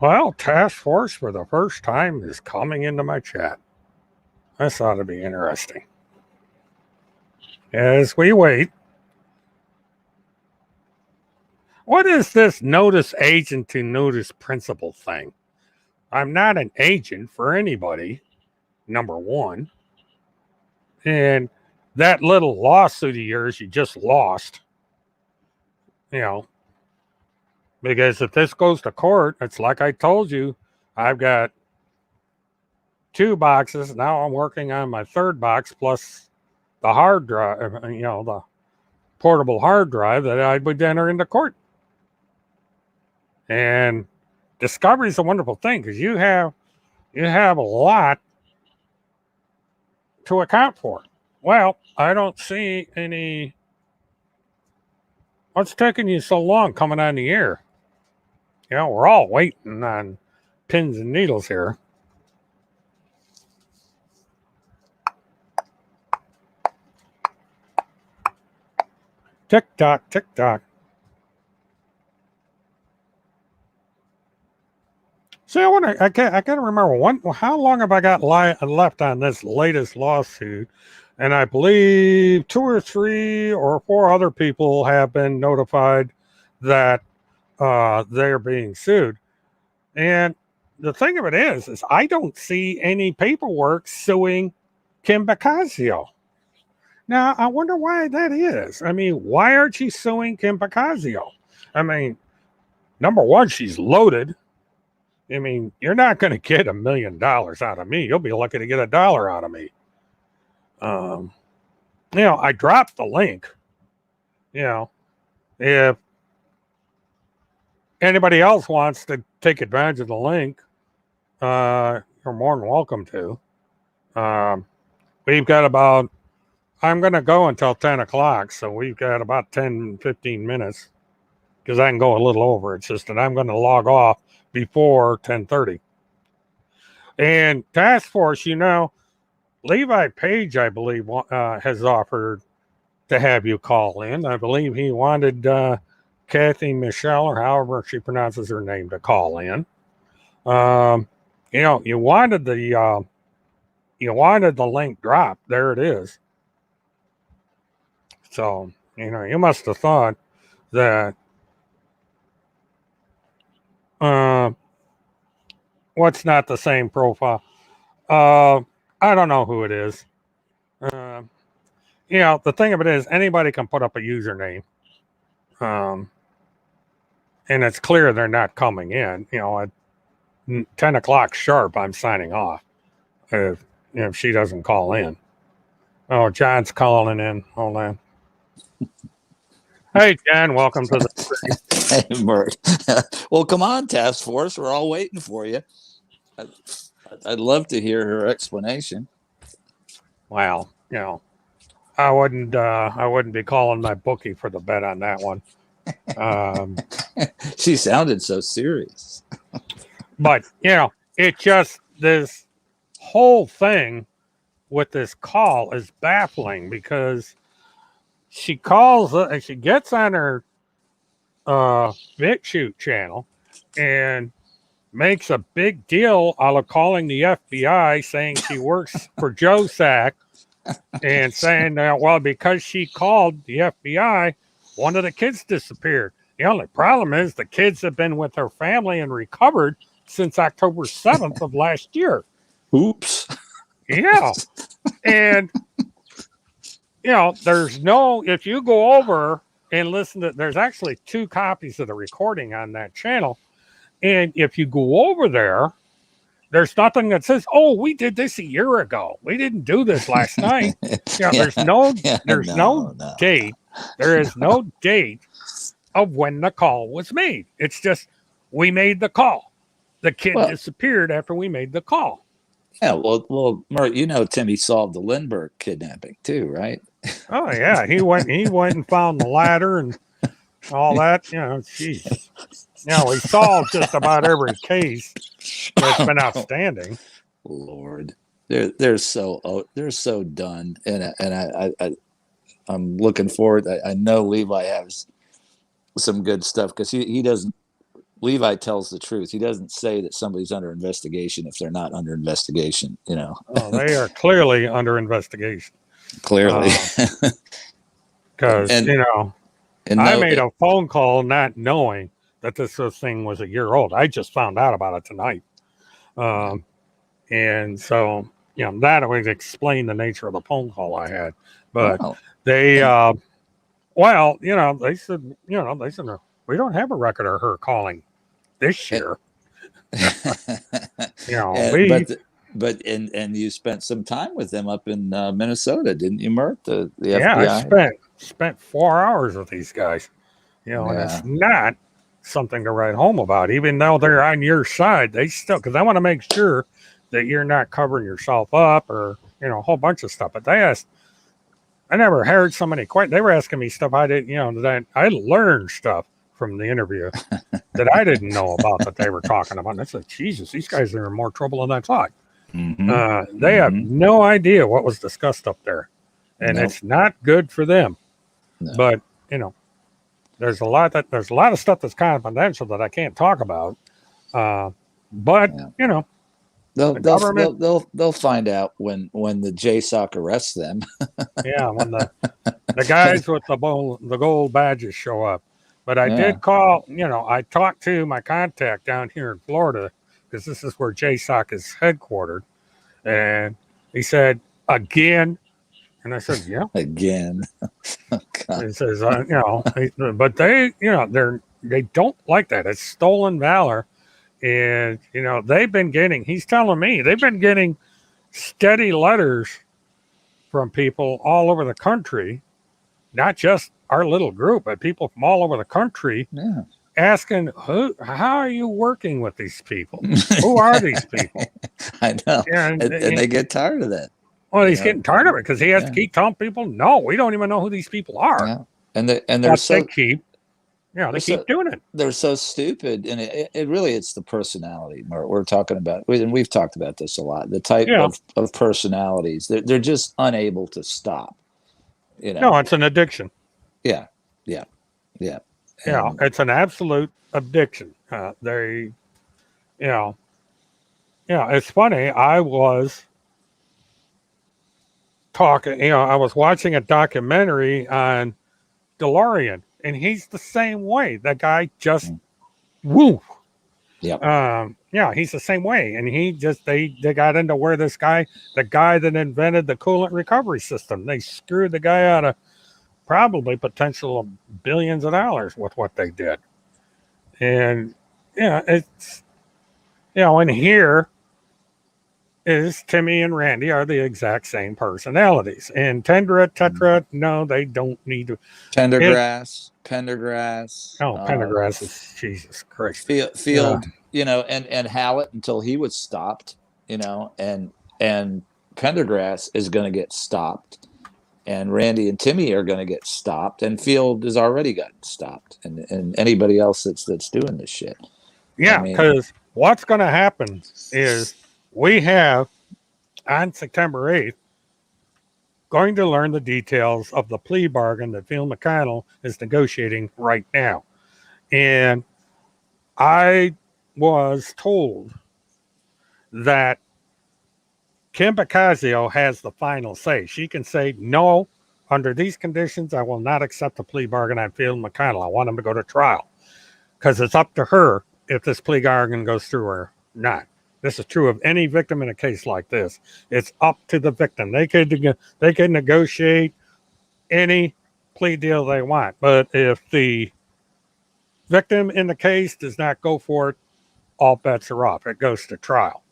S1: Well, task force for the first time is coming into my chat. This ought to be interesting. As we wait, what is this notice agent to notice principal thing? I'm not an agent for anybody, number one. And that little lawsuit of yours you just lost, you know, because if this goes to court, it's like I told you, I've got 2 boxes. Now I'm working on my 3rd box plus the hard drive, the portable hard drive that I would enter into court. And discovery is a wonderful thing because you have a lot to account for. Well, I don't see any. What's taking you so long coming on the air? You know, we're all waiting on pins and needles here. Tick tock, tick tock. See, I can't remember how long have I got left on this latest lawsuit, and I believe 2 or 3 or 4 other people have been notified that they're being sued. And the thing of it is I don't see any paperwork suing Kim Bacasio. Now, I wonder why that is. I mean, why aren't you suing Kim Bacasio? I mean, number one, she's loaded. I mean, you're not going to get $1 million out of me. You'll be lucky to get $1 out of me. I dropped the link. If anybody else wants to take advantage of the link, you're more than welcome to. We've got about, I'm going to go until 10 o'clock. So we've got about 10, 15 minutes because I can go a little over. It's just that I'm going to log off before 10:30. And task force, Levi Page, I believe, has offered to have you call in. I believe he wanted Kathy Michelle, or however she pronounces her name, to call in. You wanted the link dropped. There it is. So you must have thought that what's not the same profile. I don't know who it is. The thing of it is, anybody can put up a username. And it's clear they're not coming in. At 10 o'clock sharp, I'm signing off if she doesn't call in. Oh, John's calling in. Hold on. Hey, John, welcome to the...
S2: Hey, Mert. Well, come on, Task Force. We're all waiting for you. I'd love to hear her explanation.
S1: Well, I wouldn't be calling my bookie for the bet on that one.
S2: She sounded so serious.
S1: But, it just, this whole thing with this call is baffling, because she calls, she gets on her BitChute channel and makes a big deal out of calling the FBI, saying she works for Joe Sack, and saying, well, because she called the FBI, one of the kids disappeared. The only problem is the kids have been with her family and recovered since October 7th of last year.
S2: Oops.
S1: Yeah. And, if you go over and listen to, there's actually 2 copies of the recording on that channel. And if you go over there, there's nothing that says, oh, we did this a year ago. We didn't do this last night. There's no date. There is no date of when the call was made. It's just, we made the call. The kid disappeared after we made the call.
S2: Yeah, well, Mert, Timmy solved the Lindbergh kidnapping too, right?
S1: Oh yeah, he went and found the ladder and all that. Jeez. We solved just about every case that's been outstanding.
S2: Lord, they're so done, and I'm looking forward. I know Levi has some good stuff, because he doesn't. Levi tells the truth. He doesn't say that somebody's under investigation if they're not under investigation.
S1: Oh, they are clearly under investigation.
S2: Clearly,
S1: because I made a phone call not knowing that this thing was a year old. I just found out about it tonight. And so, that would explain the nature of the phone call I had. But they said, we don't have a record of her calling this year.
S2: But you spent some time with them up in Minnesota, didn't you, Mert? The
S1: FBI? I spent 4 hours with these guys. And it's not something to write home about, even though they're on your side. They still, because I want to make sure that you're not covering yourself up or a whole bunch of stuff. But they asked, I never heard so many questions. They were asking me stuff I didn't, that I learned stuff from the interview that I didn't know about, that they were talking about. And I said, Jesus, these guys are in more trouble than I thought. Mm-hmm. They have no idea what was discussed up there, and it's not good for them. No. But there's a lot of stuff that's confidential that I can't talk about. But
S2: they'll find out when the JSOC arrests them.
S1: Yeah, when the guys with the gold badges show up. But I did call. I talked to my contact down here in Florida, because this is where JSOC is headquartered, and he said, again. And I said, yeah.
S2: Again.
S1: He says, but they don't like that. It's stolen valor. And, he's telling me, they've been getting steady letters from people all over the country, not just our little group, but people from all over the country asking, how are you working with these people? Who are these people?
S2: I know. And they get tired of that.
S1: Well, he's getting tired of it, because he has to keep telling people, no, we don't even know who these people are.
S2: Yeah. And they're so
S1: You know,
S2: They're
S1: they keep
S2: so
S1: doing it.
S2: they're so stupid, and it really it's the personality. We're talking about, and we've talked about this a lot. The type
S1: Yeah.
S2: of personalities they're just unable to stop. You
S1: No,
S2: know,
S1: it's an addiction.
S2: yeah, yeah, yeah,
S1: Yeah,
S2: and
S1: it's an absolute addiction. They, you know, yeah, it's funny. I was talking, I was watching a documentary on DeLorean, and he's the same way. That guy just woo.
S2: yep,
S1: Yeah, he's the same way, and he just they got into where this guy, the guy that invented the coolant recovery system, they screwed the guy out of probably potential of billions of dollars with what they did. And yeah, it's and here is Timmy and Randy are the exact same personalities. And Tendra, Tetra, no, they don't need to. It,
S2: Pendergrass,
S1: oh, Pendergrass is Jesus Christ.
S2: Field, and Hallett until he was stopped, and Pendergrass is going to get stopped, and Randy and Timmy are going to get stopped, and Field has already gotten stopped, and anybody else that's doing this shit. I
S1: Yeah,
S2: mean,
S1: because what's going to happen is we have on September 8th going to learn the details of the plea bargain that Field McConnell is negotiating right now. And I was told that Kim Bacasio has the final say. She can say, no, under these conditions, I will not accept the plea bargain on Field McConnell. I want him to go to trial because it's up to her if this plea bargain goes through or not. This is true of any victim in a case like this. It's up to the victim. They could negotiate any plea deal they want, but if the victim in the case does not go for it, all bets are off. It goes to trial.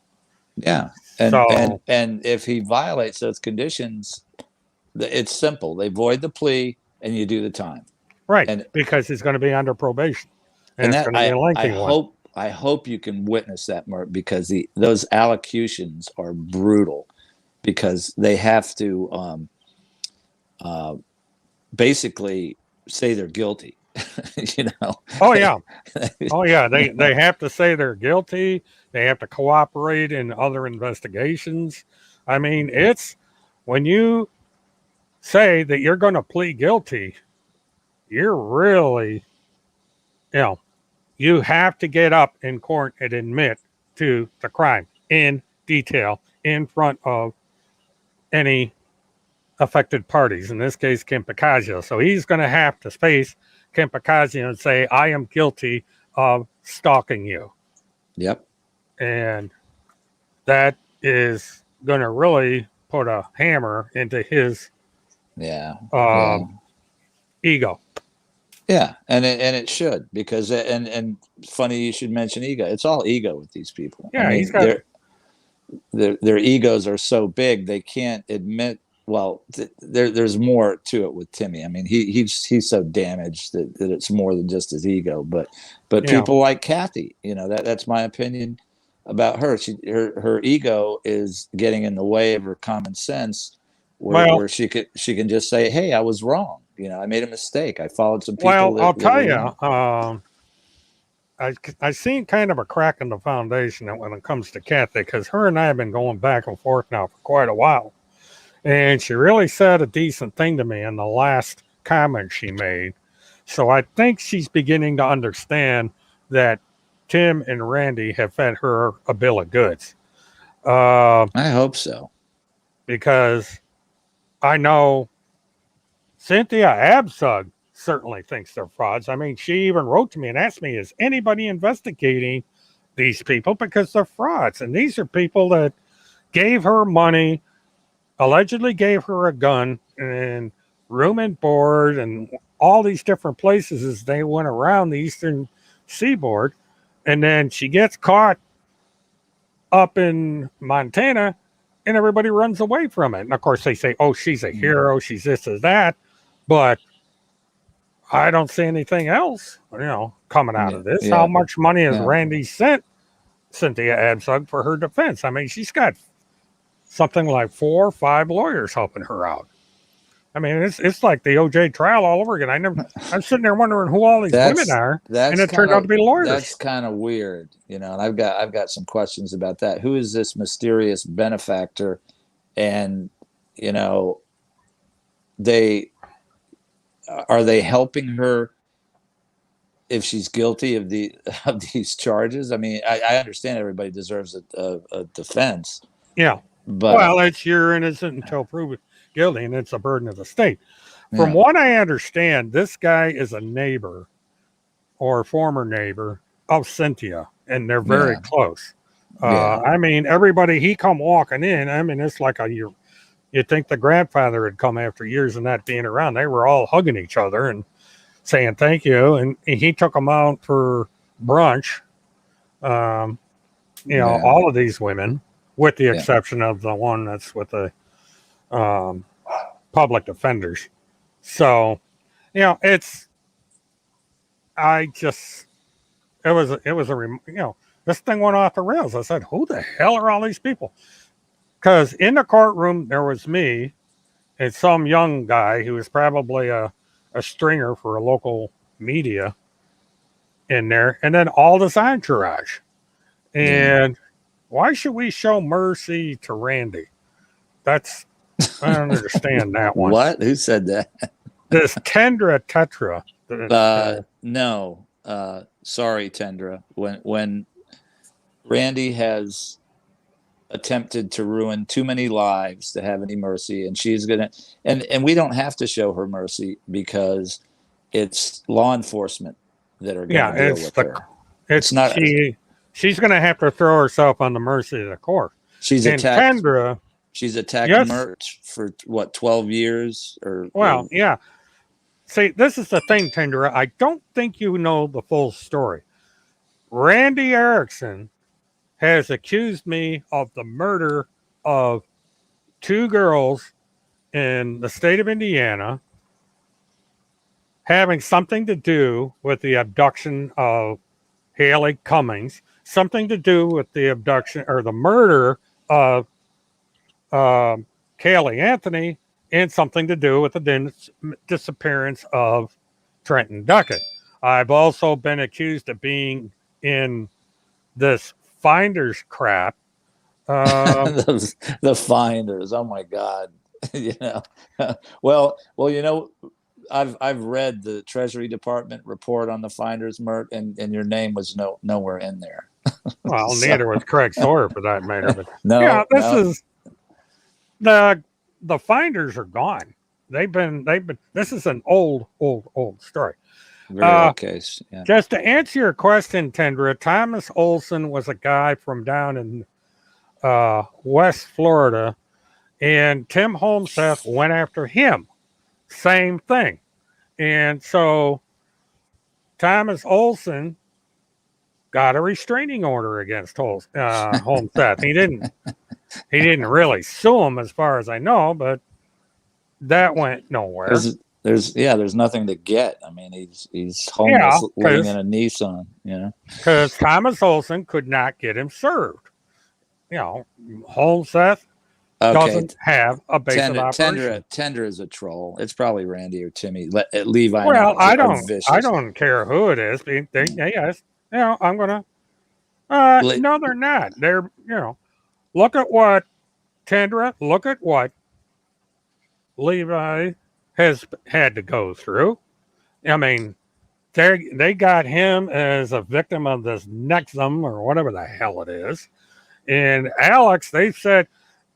S2: yeah,
S1: So
S2: and if he violates those conditions, it's simple. They void the plea, and you do the time.
S1: right,
S2: And
S1: because he's going to be under probation, and
S2: and
S1: it's
S2: that
S1: going to be a
S2: I
S1: lengthy one.
S2: hope you can witness that, Mark, because those allocutions are brutal, because they have to uh, basically say they're guilty. you know,
S1: Oh yeah, oh yeah.
S2: you
S1: They
S2: know,
S1: have to say they're guilty. They have to cooperate in other investigations. I mean, it's when you say that you're going to plead guilty, you're really, you know, you have to get up in court and admit to the crime in detail in front of any affected parties, in this case, Kim Picasio. So he's going to have to face Kim Picasio and say, I am guilty of stalking you.
S2: yep,
S1: And that is going to really put a hammer into his
S2: yeah, yeah.
S1: um, ego.
S2: Yeah, and it should, because and funny you should mention ego. It's all ego with these people. I
S1: Yeah, he's
S2: mean,
S1: got,
S2: their egos are so big they can't admit. Well, there's more to it with Timmy. I mean, he's so damaged that it's more than just his ego. But
S1: you know,
S2: people like Kathy, that's my opinion about her. Her ego is getting in the way of her common sense,
S1: well,
S2: where she can just say, "Hey, I was wrong. I made a mistake. I followed some people
S1: well, I'll
S2: that
S1: tell
S2: were
S1: you,
S2: wrong."
S1: I seen kind of a crack in the foundation when it comes to Kathy, because her and I have been going back and forth now for quite a while. And she really said a decent thing to me in the last comment she made. So I think she's beginning to understand that Tim and Randy have fed her a bill of goods. Uh,
S2: I hope so.
S1: because I know Cynthia Absug certainly thinks they're frauds. I mean, she even wrote to me and asked me, is anybody investigating these people? Because they're frauds. And these are people that gave her money, allegedly gave her a gun and room and board and all these different places as they went around the eastern seaboard. And then she gets caught up in Montana and everybody runs away from it. And of course they say, oh, she's a hero, she's this or that. But I don't see anything else, coming out
S2: Yeah,
S1: of this. How
S2: yeah,
S1: much money has
S2: yeah.
S1: Randy sent Cynthia Absug for her defense? I mean, she's got something like 4 or 5 lawyers helping her out. I mean, it's like the OJ trial all over again. I'm sitting there wondering who all these women are, and it turned out to be lawyers.
S2: That's kind of weird, and I've got some questions about that. Who is this mysterious benefactor? And they are they helping her if she's guilty of these charges? I mean, I understand everybody deserves a defense.
S1: Yeah.
S2: But
S1: it's you're innocent until proven guilty, and it's a burden of the state. From what I understand, this guy is a neighbor or former neighbor of Cynthia, and they're very close. I mean, everybody, he come walking in. I mean, it's like you'd think the grandfather had come after years of not being around. They were all hugging each other and saying thank you. And he took them out for brunch. All of these women, with the exception of the one that's with the public defenders. So, it was this thing went off the rails. I said, who the hell are all these people? Because in the courtroom, there was me and some young guy who was probably a stringer for a local media in there, and then all this entourage. And why should we show mercy to Randi? I don't understand that one.
S2: What? Who said that?
S1: This Tendra Tetra.
S2: No. Sorry, Tendra. When Randi has attempted to ruin too many lives to have any mercy, and she's gonna and we don't have to show her mercy because it's law enforcement that are going to deal with her.
S1: It's not. She's going to have to throw herself on the mercy of the court.
S2: She's attacked Tendra. She's attacked Mert for 12 years
S1: yeah. See, this is the thing, Tendra. I don't think you know the full story. Randi Erickson has accused me of the murder of 2 girls in the state of Indiana, having something to do with the abduction of Haley Cummings, something to do with the abduction or the murder of Kaylee Anthony, and something to do with the disappearance of Trenton Duckett. I've also been accused of being in this Finders crap.
S2: The Finders. Oh my God. Well, I've read the Treasury Department report on the Finders, Mert, and your name was nowhere in there.
S1: Well, neither was Craig Sawyer for that matter. But is the Finders are gone. They've been. This is an old story.
S2: Very old case. Yeah.
S1: Just to answer your question, Tendra, Thomas Olson was a guy from down in West Florida, and Tim Holmseth went after him. Same thing. And so Thomas Olson got a restraining order against Holmseth. He didn't really sue him as far as I know, but that went nowhere.
S2: There's nothing to get. I mean, he's homeless, living in a Nissan,
S1: Because Thomas Olson could not get him served. Holmseth doesn't have a base of operation.
S2: Tendra is a troll. It's probably Randi or Timmy. Levi.
S1: Well, I don't care who it is. Yes, I'm gonna. No, they're not. They're Look at what Tendra. Look at what Levi has had to go through. I mean, they got him as a victim of this Nexum or whatever the hell it is. And Alex, they said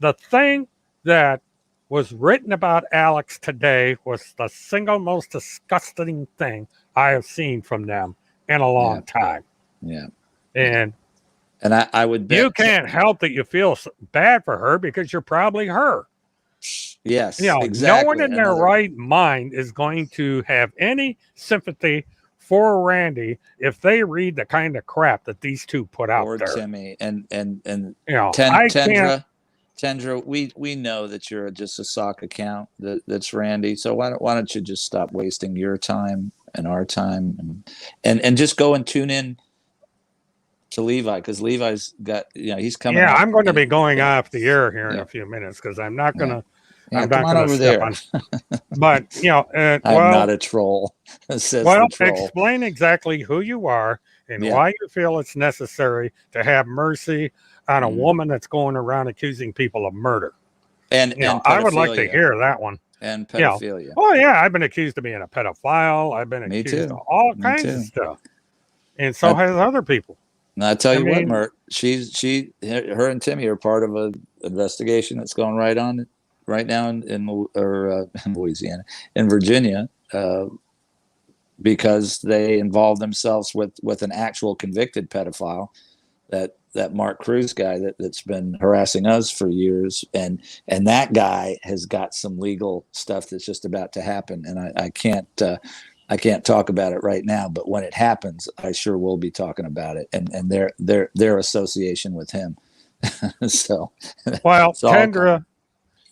S1: the thing that was written about Alex today was the single most disgusting thing I have seen from them in a long time.
S2: Yeah.
S1: And
S2: I would bet
S1: you can't help that you feel bad for her because you're probably her.
S2: Yes, exactly.
S1: No one in their right mind is going to have any sympathy for Randi if they read the kind of crap that these two put out
S2: or
S1: there.
S2: Timmy and
S1: Tendra,
S2: we know that you're just a sock account that's Randi. So why don't you just stop wasting your time and our time and just go and tune in to Levi, because Levi's got he's coming.
S1: Yeah, I'm going to be going off the air here in a few minutes because I'm not going to.
S2: Yeah,
S1: I'm
S2: come
S1: not
S2: on
S1: going to
S2: over
S1: step
S2: there.
S1: on. But
S2: I'm not a troll, says the troll.
S1: explain exactly who you are and
S2: Yeah.
S1: why you feel it's necessary to have mercy on a
S2: Mm.
S1: woman that's going around accusing people of murder.
S2: And
S1: I would like to
S2: pedophilia
S1: hear that one.
S2: and
S1: You know,
S2: pedophilia.
S1: oh yeah, I've been accused of being a pedophile. I've been
S2: Me
S1: accused of
S2: too.
S1: all
S2: Me
S1: kinds of
S2: too.
S1: stuff, and so
S2: I,
S1: has other people.
S2: and I tell
S1: I
S2: you what,
S1: mean,
S2: Mert, her and Timmy are part of a investigation that's going right on right now in Louisiana, in Virginia, because they involved themselves with an actual convicted pedophile, that Mark Cruz guy that's been harassing us for years, and that guy has got some legal stuff that's just about to happen, and I can't talk about it right now, but when it happens, I sure will be talking about it, and their association with him. So
S1: well,
S2: it's all coming.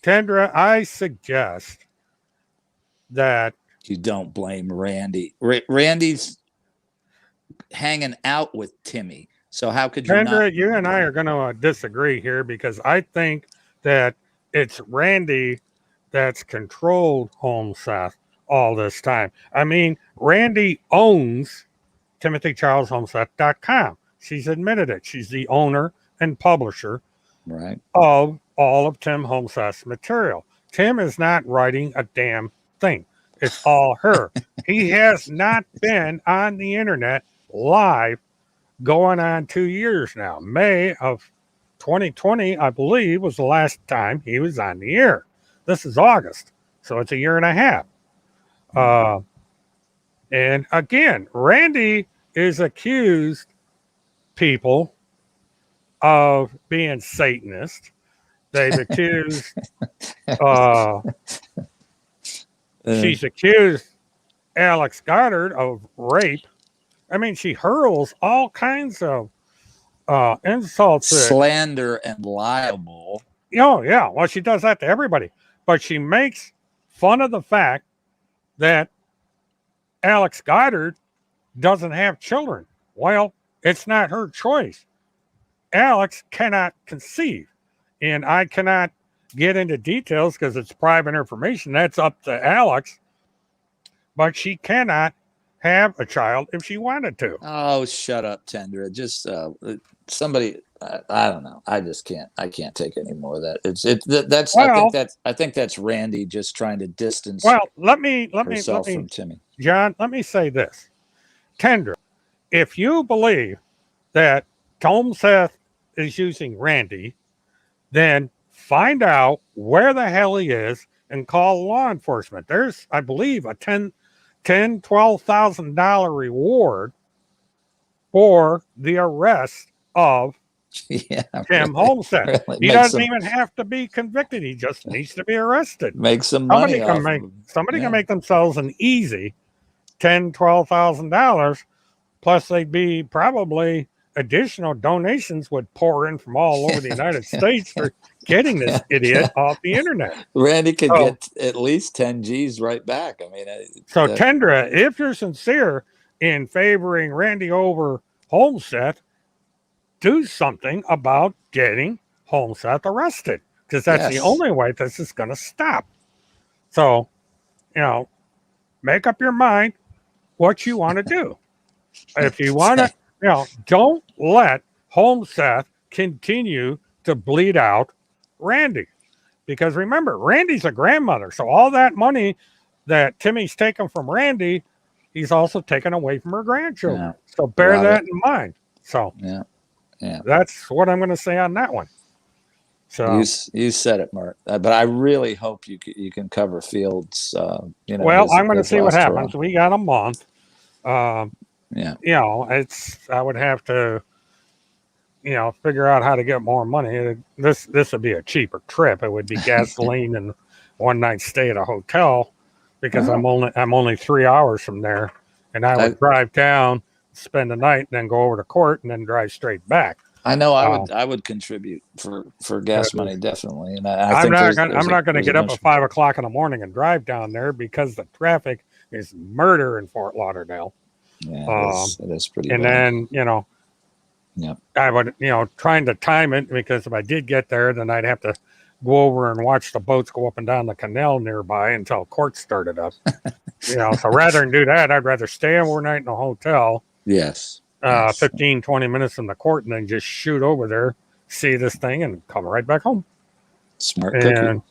S1: Tendra, I suggest that
S2: You don't blame Randy. Randy's hanging out with Timmy, so how could you not?
S1: Tendra, you and I are going to disagree here because I think that it's Randy that's controlled Home Seth all this time. I mean, Randy owns TimothyCharlesHomeseth.com. She's admitted it. She's the owner and publisher
S2: Right.
S1: of all of Tim Homeseth's material. Tim is not writing a damn thing. It's all her. He has not been on the internet live going on 2 years now. May of 2020, I believe, was the last time he was on the air. This is August, so it's a year and a half. Uh, and again, Randy is accused people of being Satanist. They've accused, uh,
S2: Uh,
S1: she's accused Alex Goddard of rape. I mean, she hurls all kinds of insults at,
S2: Slander and liable.
S1: oh, yeah, well, she does that to everybody. But she makes fun of the fact that Alex Goddard doesn't have children. Well, it's not her choice. Alex cannot conceive. And I cannot get into details because it's private information. That's up to Alex. But she cannot have a child if she wanted to.
S2: Oh, shut up, Tendra. Just somebody. I don't know. I just can't. I can't take any more of that. That's.
S1: Well,
S2: I think that's Randy just trying to distance
S1: well, let me,
S2: herself from Timmy.
S1: John, let me say this. Kendra, if you believe that Tom Seth is using Randy, then find out where the hell he is and call law enforcement. There's, I believe, a $12,000 reward for the arrest of
S2: Yeah,
S1: Tim
S2: really,
S1: Homestead.
S2: really
S1: He doesn't even have to be convicted. He just needs to be arrested.
S2: make some money off.
S1: Somebody can make themselves an easy $12,000. Plus, they'd be probably additional donations would pour in from all over the United States for getting this idiot off the internet.
S2: Randy could get at least 10 G's right back. I mean,
S1: so Tendra, if you're sincere in favoring Randy over Homestead, do something about getting Homestead arrested, because that's the only way this is going to stop. So, make up your mind what you want to do. If you want to, don't let Homestead continue to bleed out Randy. Because remember, Randy's a grandmother. So all that money that Timmy's taken from Randy, he's also taken away from her grandchildren. Yeah. So bear that in mind. So that's what I'm going to say on that one. So
S2: you said it, Mark. But I really hope you can cover Fields.
S1: Well, I'm going to see what happens. We got a month. I would have to, figure out how to get more money. This would be a cheaper trip. It would be gasoline and one night stay at a hotel, because I'm only 3 hours from there, and I would drive down, spend the night, and then go over to court, and then drive straight back.
S2: I know I would contribute for gas money, definitely, and I'm
S1: not going to get up at 5 o'clock in the morning and drive down there, because the traffic is murder in Fort Lauderdale.
S2: Yeah, it is pretty
S1: and
S2: bad.
S1: Then, I would, trying to time it, because if I did get there, then I'd have to go over and watch the boats go up and down the canal nearby until court started up. So rather than do that, I'd rather stay overnight in a hotel,
S2: Yes. Yes.
S1: 15, 20 minutes from the court, and then just shoot over there, see this thing, and come right back home.
S2: Smart cookie.
S1: And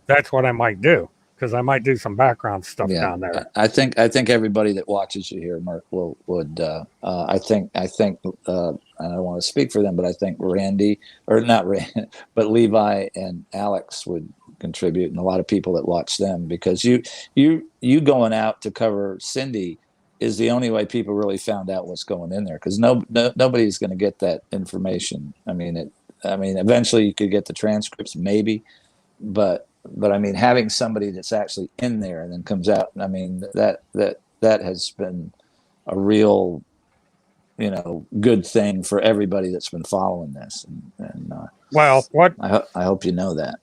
S1: that's what I might do, because I might do some background stuff down there.
S2: I think everybody that watches you here, Mark, would. I think. I don't want to speak for them, but I think Randi, or not Randi, but Levi and Alex would contribute, and a lot of people that watch them, because you going out to cover Cindy is the only way people really found out what's going in there, because nobody's going to get that information. I mean, eventually you could get the transcripts, maybe, but I mean, having somebody that's actually in there and then comes out, I mean, that has been a real, good thing for everybody that's been following this. And
S1: well, what
S2: I hope you know that.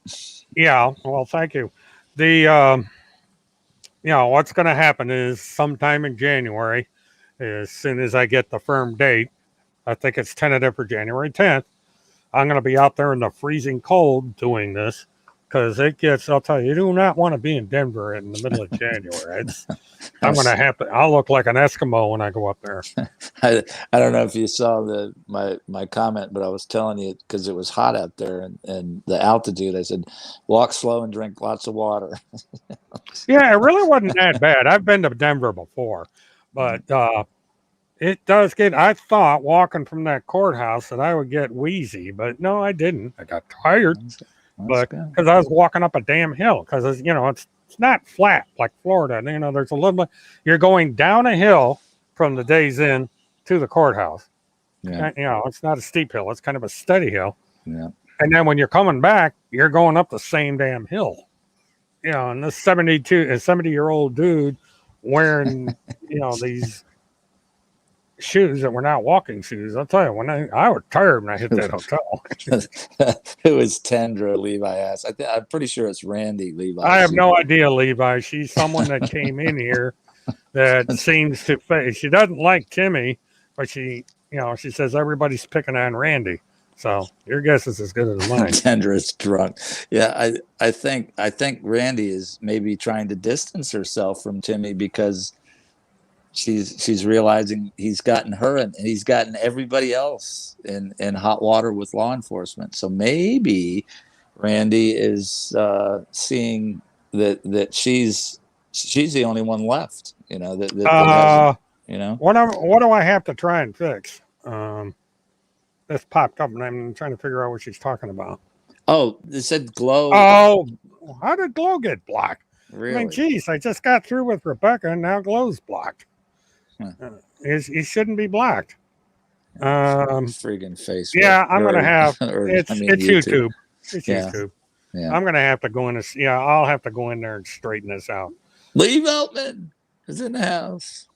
S1: Yeah, well, thank you. The what's going to happen is sometime in January, as soon as I get the firm date, I think it's tentative for January 10th. I'm going to be out there in the freezing cold doing this, because I'll tell you, you do not want to be in Denver in the middle of January. I'll look like an Eskimo when I go up there.
S2: I don't know if you saw my comment, but I was telling you, because it was hot out there and the altitude, I said, walk slow and drink lots of water.
S1: Yeah, it really wasn't that bad. I've been to Denver before, but it does I thought walking from that courthouse that I would get wheezy, but no, I didn't. I got tired. But because I was walking up a damn hill, because it's not flat like Florida. There's a little bit. You're going down a hill from the Days Inn to the courthouse.
S2: Yeah.
S1: It's not a steep hill. It's kind of a steady hill.
S2: Yeah.
S1: And then when you're coming back, you're going up the same damn hill. And this 70-year-old dude wearing these shoes that were not walking shoes. I'll tell you, when I was tired when I hit that hotel.
S2: It was Tendra, Levi asked. I'm pretty sure it's Randi, Levi.
S1: I have no idea, Levi. She's someone that came in here that seems to face. She doesn't like Timmy, but she says everybody's picking on Randi. So your guess is as good as mine.
S2: Tendra is drunk. Yeah, I think Randi is maybe trying to distance herself from Timmy, because she's realizing he's gotten her and he's gotten everybody else in hot water with law enforcement. So maybe Randi is seeing that she's the only one left. That
S1: what do I have to try and fix? This popped up, and I'm trying to figure out what she's talking about.
S2: Oh, it said Glow.
S1: Oh, how did Glow get blocked?
S2: Really?
S1: I mean, geez, I just got through with Rebecca, and now Glow's blocked. He shouldn't be blocked.
S2: Friggin' face.
S1: Yeah, I'm gonna have it's YouTube. It's YouTube.
S2: Yeah.
S1: I'm gonna have to go in. I'll have to go in there and straighten this out.
S2: Lee Veltman is in the house.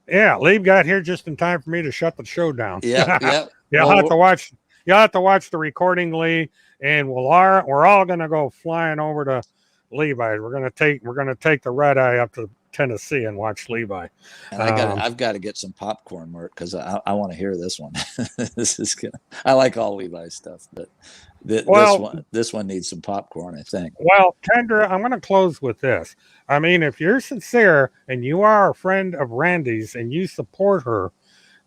S1: Yeah, Lee got here just in time for me to shut the show down.
S2: Yeah.
S1: You'll have to watch. You'll have to watch the recording, Lee, and we're all gonna go flying over to Levi. We're gonna take the red eye up to Tennessee and watch Levi.
S2: And I've got to get some popcorn, Mark, because I want to hear this one. This is good. I like all Levi's stuff, but this one needs some popcorn, I think.
S1: Well, Kendra, I'm going to close with this. I mean, if you're sincere and you are a friend of Randi's and you support her,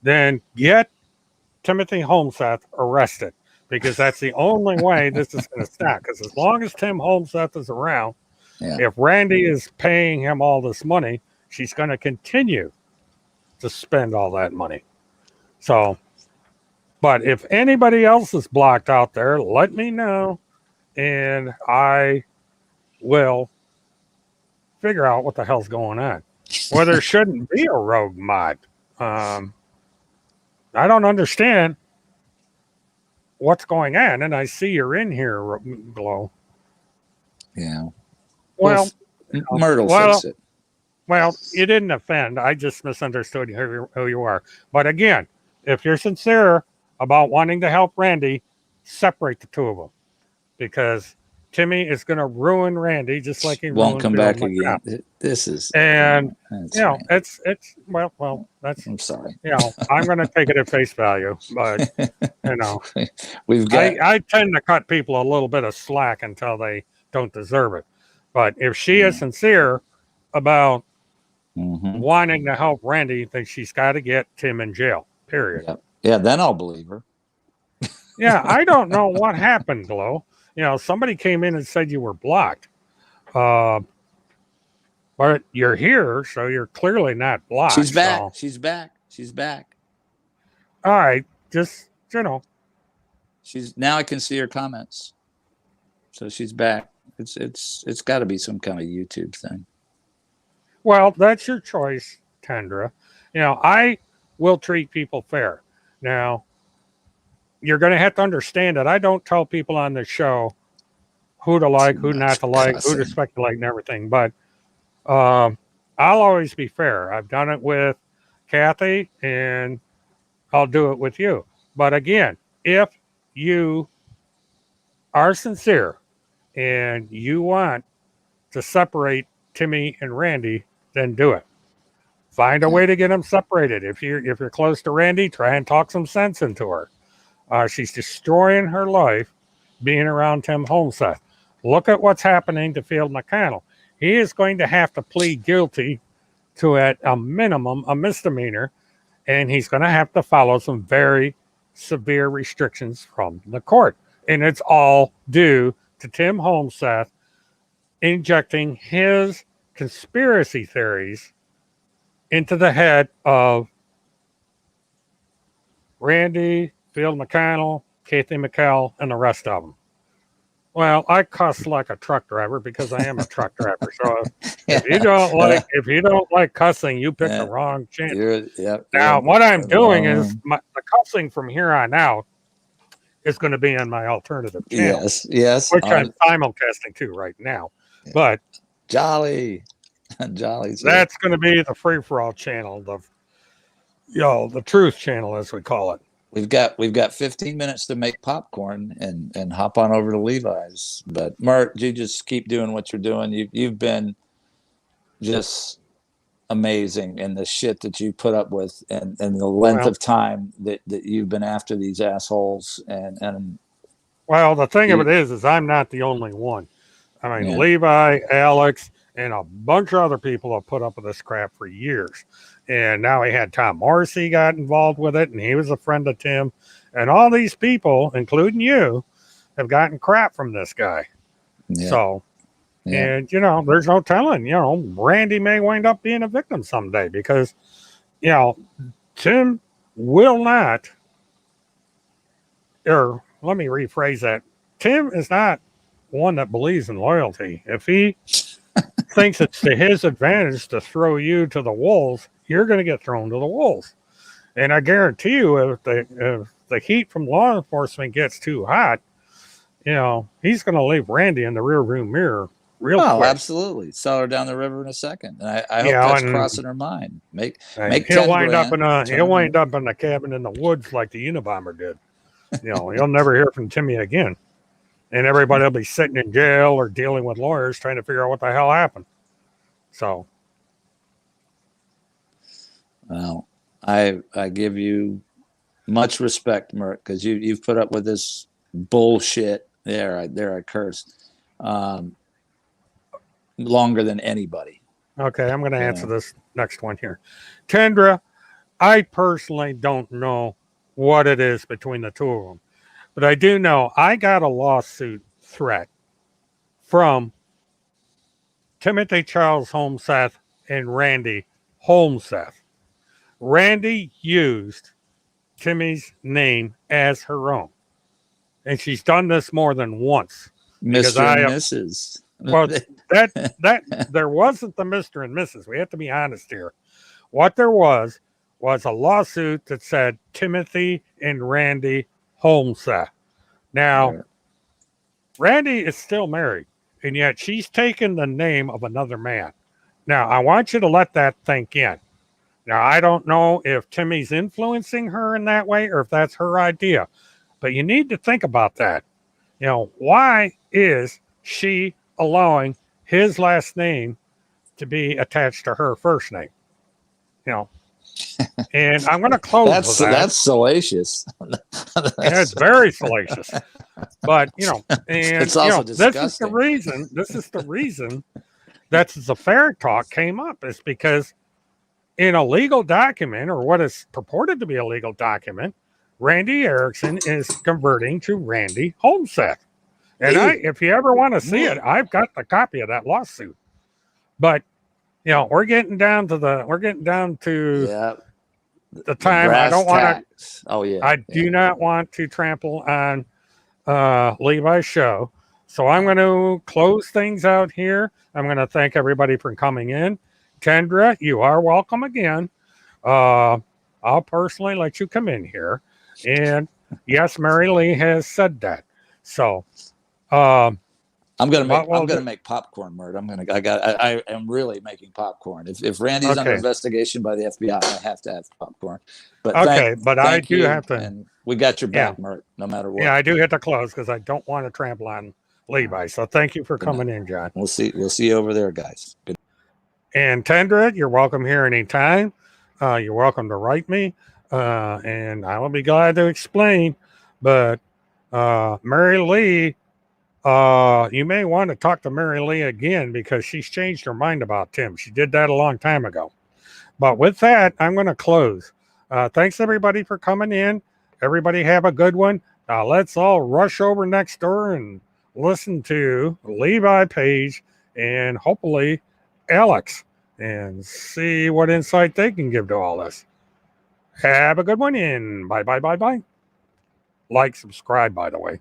S1: then get Timothy Holmseth arrested, because that's the only way this is going to stop. Because as long as Tim Holmseth is around, if Randi is paying him all this money, she's going to continue to spend all that money. So, but if anybody else is blocked out there, let me know, and I will figure out what the hell's going on. Well, there shouldn't be a rogue mod. I don't understand what's going on, and I see you're in here, Glow.
S2: Yeah.
S1: Well,
S2: Myrtle fix it.
S1: Well, you didn't offend. I just misunderstood who you are. But again, if you're sincere about wanting to help Randi, separate the two of them, because Timmy is going to ruin Randy just like he
S2: Won't
S1: ruined
S2: come
S1: Field
S2: back
S1: McConnell.
S2: again. This is,
S1: And
S2: that's
S1: you know,
S2: right.
S1: it's well, that's
S2: I'm sorry.
S1: you know, I'm going to take it at face value, but you know,
S2: We've got
S1: I tend to cut people a little bit of slack until they don't deserve it. But if she is sincere about wanting to help Randy, then she's got to get Tim in jail. Period.
S2: yeah, then I'll believe her.
S1: Yeah, I don't know what happened, Glow. You know, somebody came in and said you were blocked. But you're here, so you're clearly not blocked.
S2: She's back.
S1: So.
S2: She's back. She's back.
S1: All right, just you know.
S2: She's now I can see her comments. So she's back. It's got to be some kind of YouTube thing.
S1: Well, that's your choice, Kendra. You know, I will treat people fair. Now, you're going to have to understand that I don't tell people on the show who to like, who not to like, who to speculate and everything. But I'll always be fair. I've done it with Kathy, and I'll do it with you. But again, if you are sincere and you want to separate Timmy and Randy, then do it. Find a way to get them separated. If you're close to Randy, try and talk some sense into her. She's destroying her life being around Tim Holmseth. Look at what's happening to Field McConnell. He is going to have to plead guilty to, at a minimum, a misdemeanor, and he's going to have to follow some very severe restrictions from the court. And it's all due to Tim Holmseth injecting his conspiracy theories into the head of Randy, Field McConnell, Kathy McCall, and the rest of them. Well, I cuss like a truck driver because I am a truck driver. So if you don't like cussing, you picked the wrong channel. Now, what I'm doing is the cussing from here on out is going to be on my alternative channel.
S2: Yes.
S1: Which I'm simulcasting to right now.
S2: Yeah.
S1: But
S2: Jolly.
S1: That's going to be the free for all channel, the truth channel, as we call it.
S2: We've got 15 minutes to make popcorn and hop on over to Levi's. But Mert, you just keep doing what you're doing. You've been just amazing in the shit that you put up with and the length of time that you've been after these assholes and
S1: well, the thing of it is I'm not the only one. I mean, Levi, Alex, and a bunch of other people have put up with this crap for years. And now he had Tom Morrissey got involved with it, and he was a friend of Tim. And all these people, including you, have gotten crap from this guy. Yeah. So, and, there's no telling, Randy may wind up being a victim someday because, Tim will not, or let me rephrase that. Tim is not one that believes in loyalty. If he thinks it's to his advantage to throw you to the wolves, you're going to get thrown to the wolves. And I guarantee you, if the heat from law enforcement gets too hot, he's going to leave Randy in the rearview mirror real quick.
S2: Absolutely. Sell her down the river in a second. And I hope that's crossing her mind.
S1: He'll wind up in a cabin in the woods like the Unabomber did. You'll never hear from Timmy again. And everybody will be sitting in jail or dealing with lawyers trying to figure out what the hell happened. So.
S2: Well, I give you much respect, Mert, because you've put up with this bullshit. I curse. Longer than anybody.
S1: Okay, I'm going to answer this next one here. Kendra, I personally don't know what it is between the two of them. But I do know I got a lawsuit threat from Timothy Charles Holmseth and Randi Holmseth. Randi used Timmy's name as her own. And she's done this more than once.
S2: Mr. and Mrs.
S1: Well, that there wasn't the Mr. and Mrs. We have to be honest here. What there was a lawsuit that said Timothy and Randi Holmseth. Now, Randi is still married, and yet she's taken the name of another man. Now, I want you to let that sink in. Now, I don't know if Timmy's influencing her in that way or if that's her idea, but you need to think about that. Why is she allowing his last name to be attached to her first name. You know, and I'm going to close with that.
S2: That's salacious.
S1: Yeah, it's very salacious. But you know, and
S2: It's also disgusting.
S1: this is the reason. This is the reason that the fair talk came up, is because in a legal document, or what is purported to be a legal document, Randi Erickson is converting to Randy Homestead. And if you ever want to see it, I've got the copy of that lawsuit. But you know, we're getting down to the time. I don't want to.
S2: Oh yeah.
S1: I do not want to trample on Levi's show. So I'm going to close things out here. I'm going to thank everybody for coming in. Kendra, you are welcome again. I'll personally let you come in here. And yes, Mary Lee has said that. So
S2: I'm gonna make popcorn, Mert. I am really making popcorn. If Randy's under investigation by the FBI, I have to have popcorn. But
S1: I do have to.
S2: And we got your back, Mert, no matter what.
S1: Yeah, I do have to close because I don't want to trample on Levi. So thank you for coming in, John.
S2: We'll see you over there, guys. Good.
S1: And Tendra, you're welcome here anytime. You're welcome to write me, and I will be glad to explain. But Mary Lee, you may want to talk to Mary Lee again because she's changed her mind about Tim. She did that a long time ago. But with that, I'm going to close. Thanks, everybody, for coming in. Everybody have a good one. Let's all rush over next door and listen to Levi Page and hopefully Alex and see what insight they can give to all this. Have a good one and bye. Like, subscribe, by the way.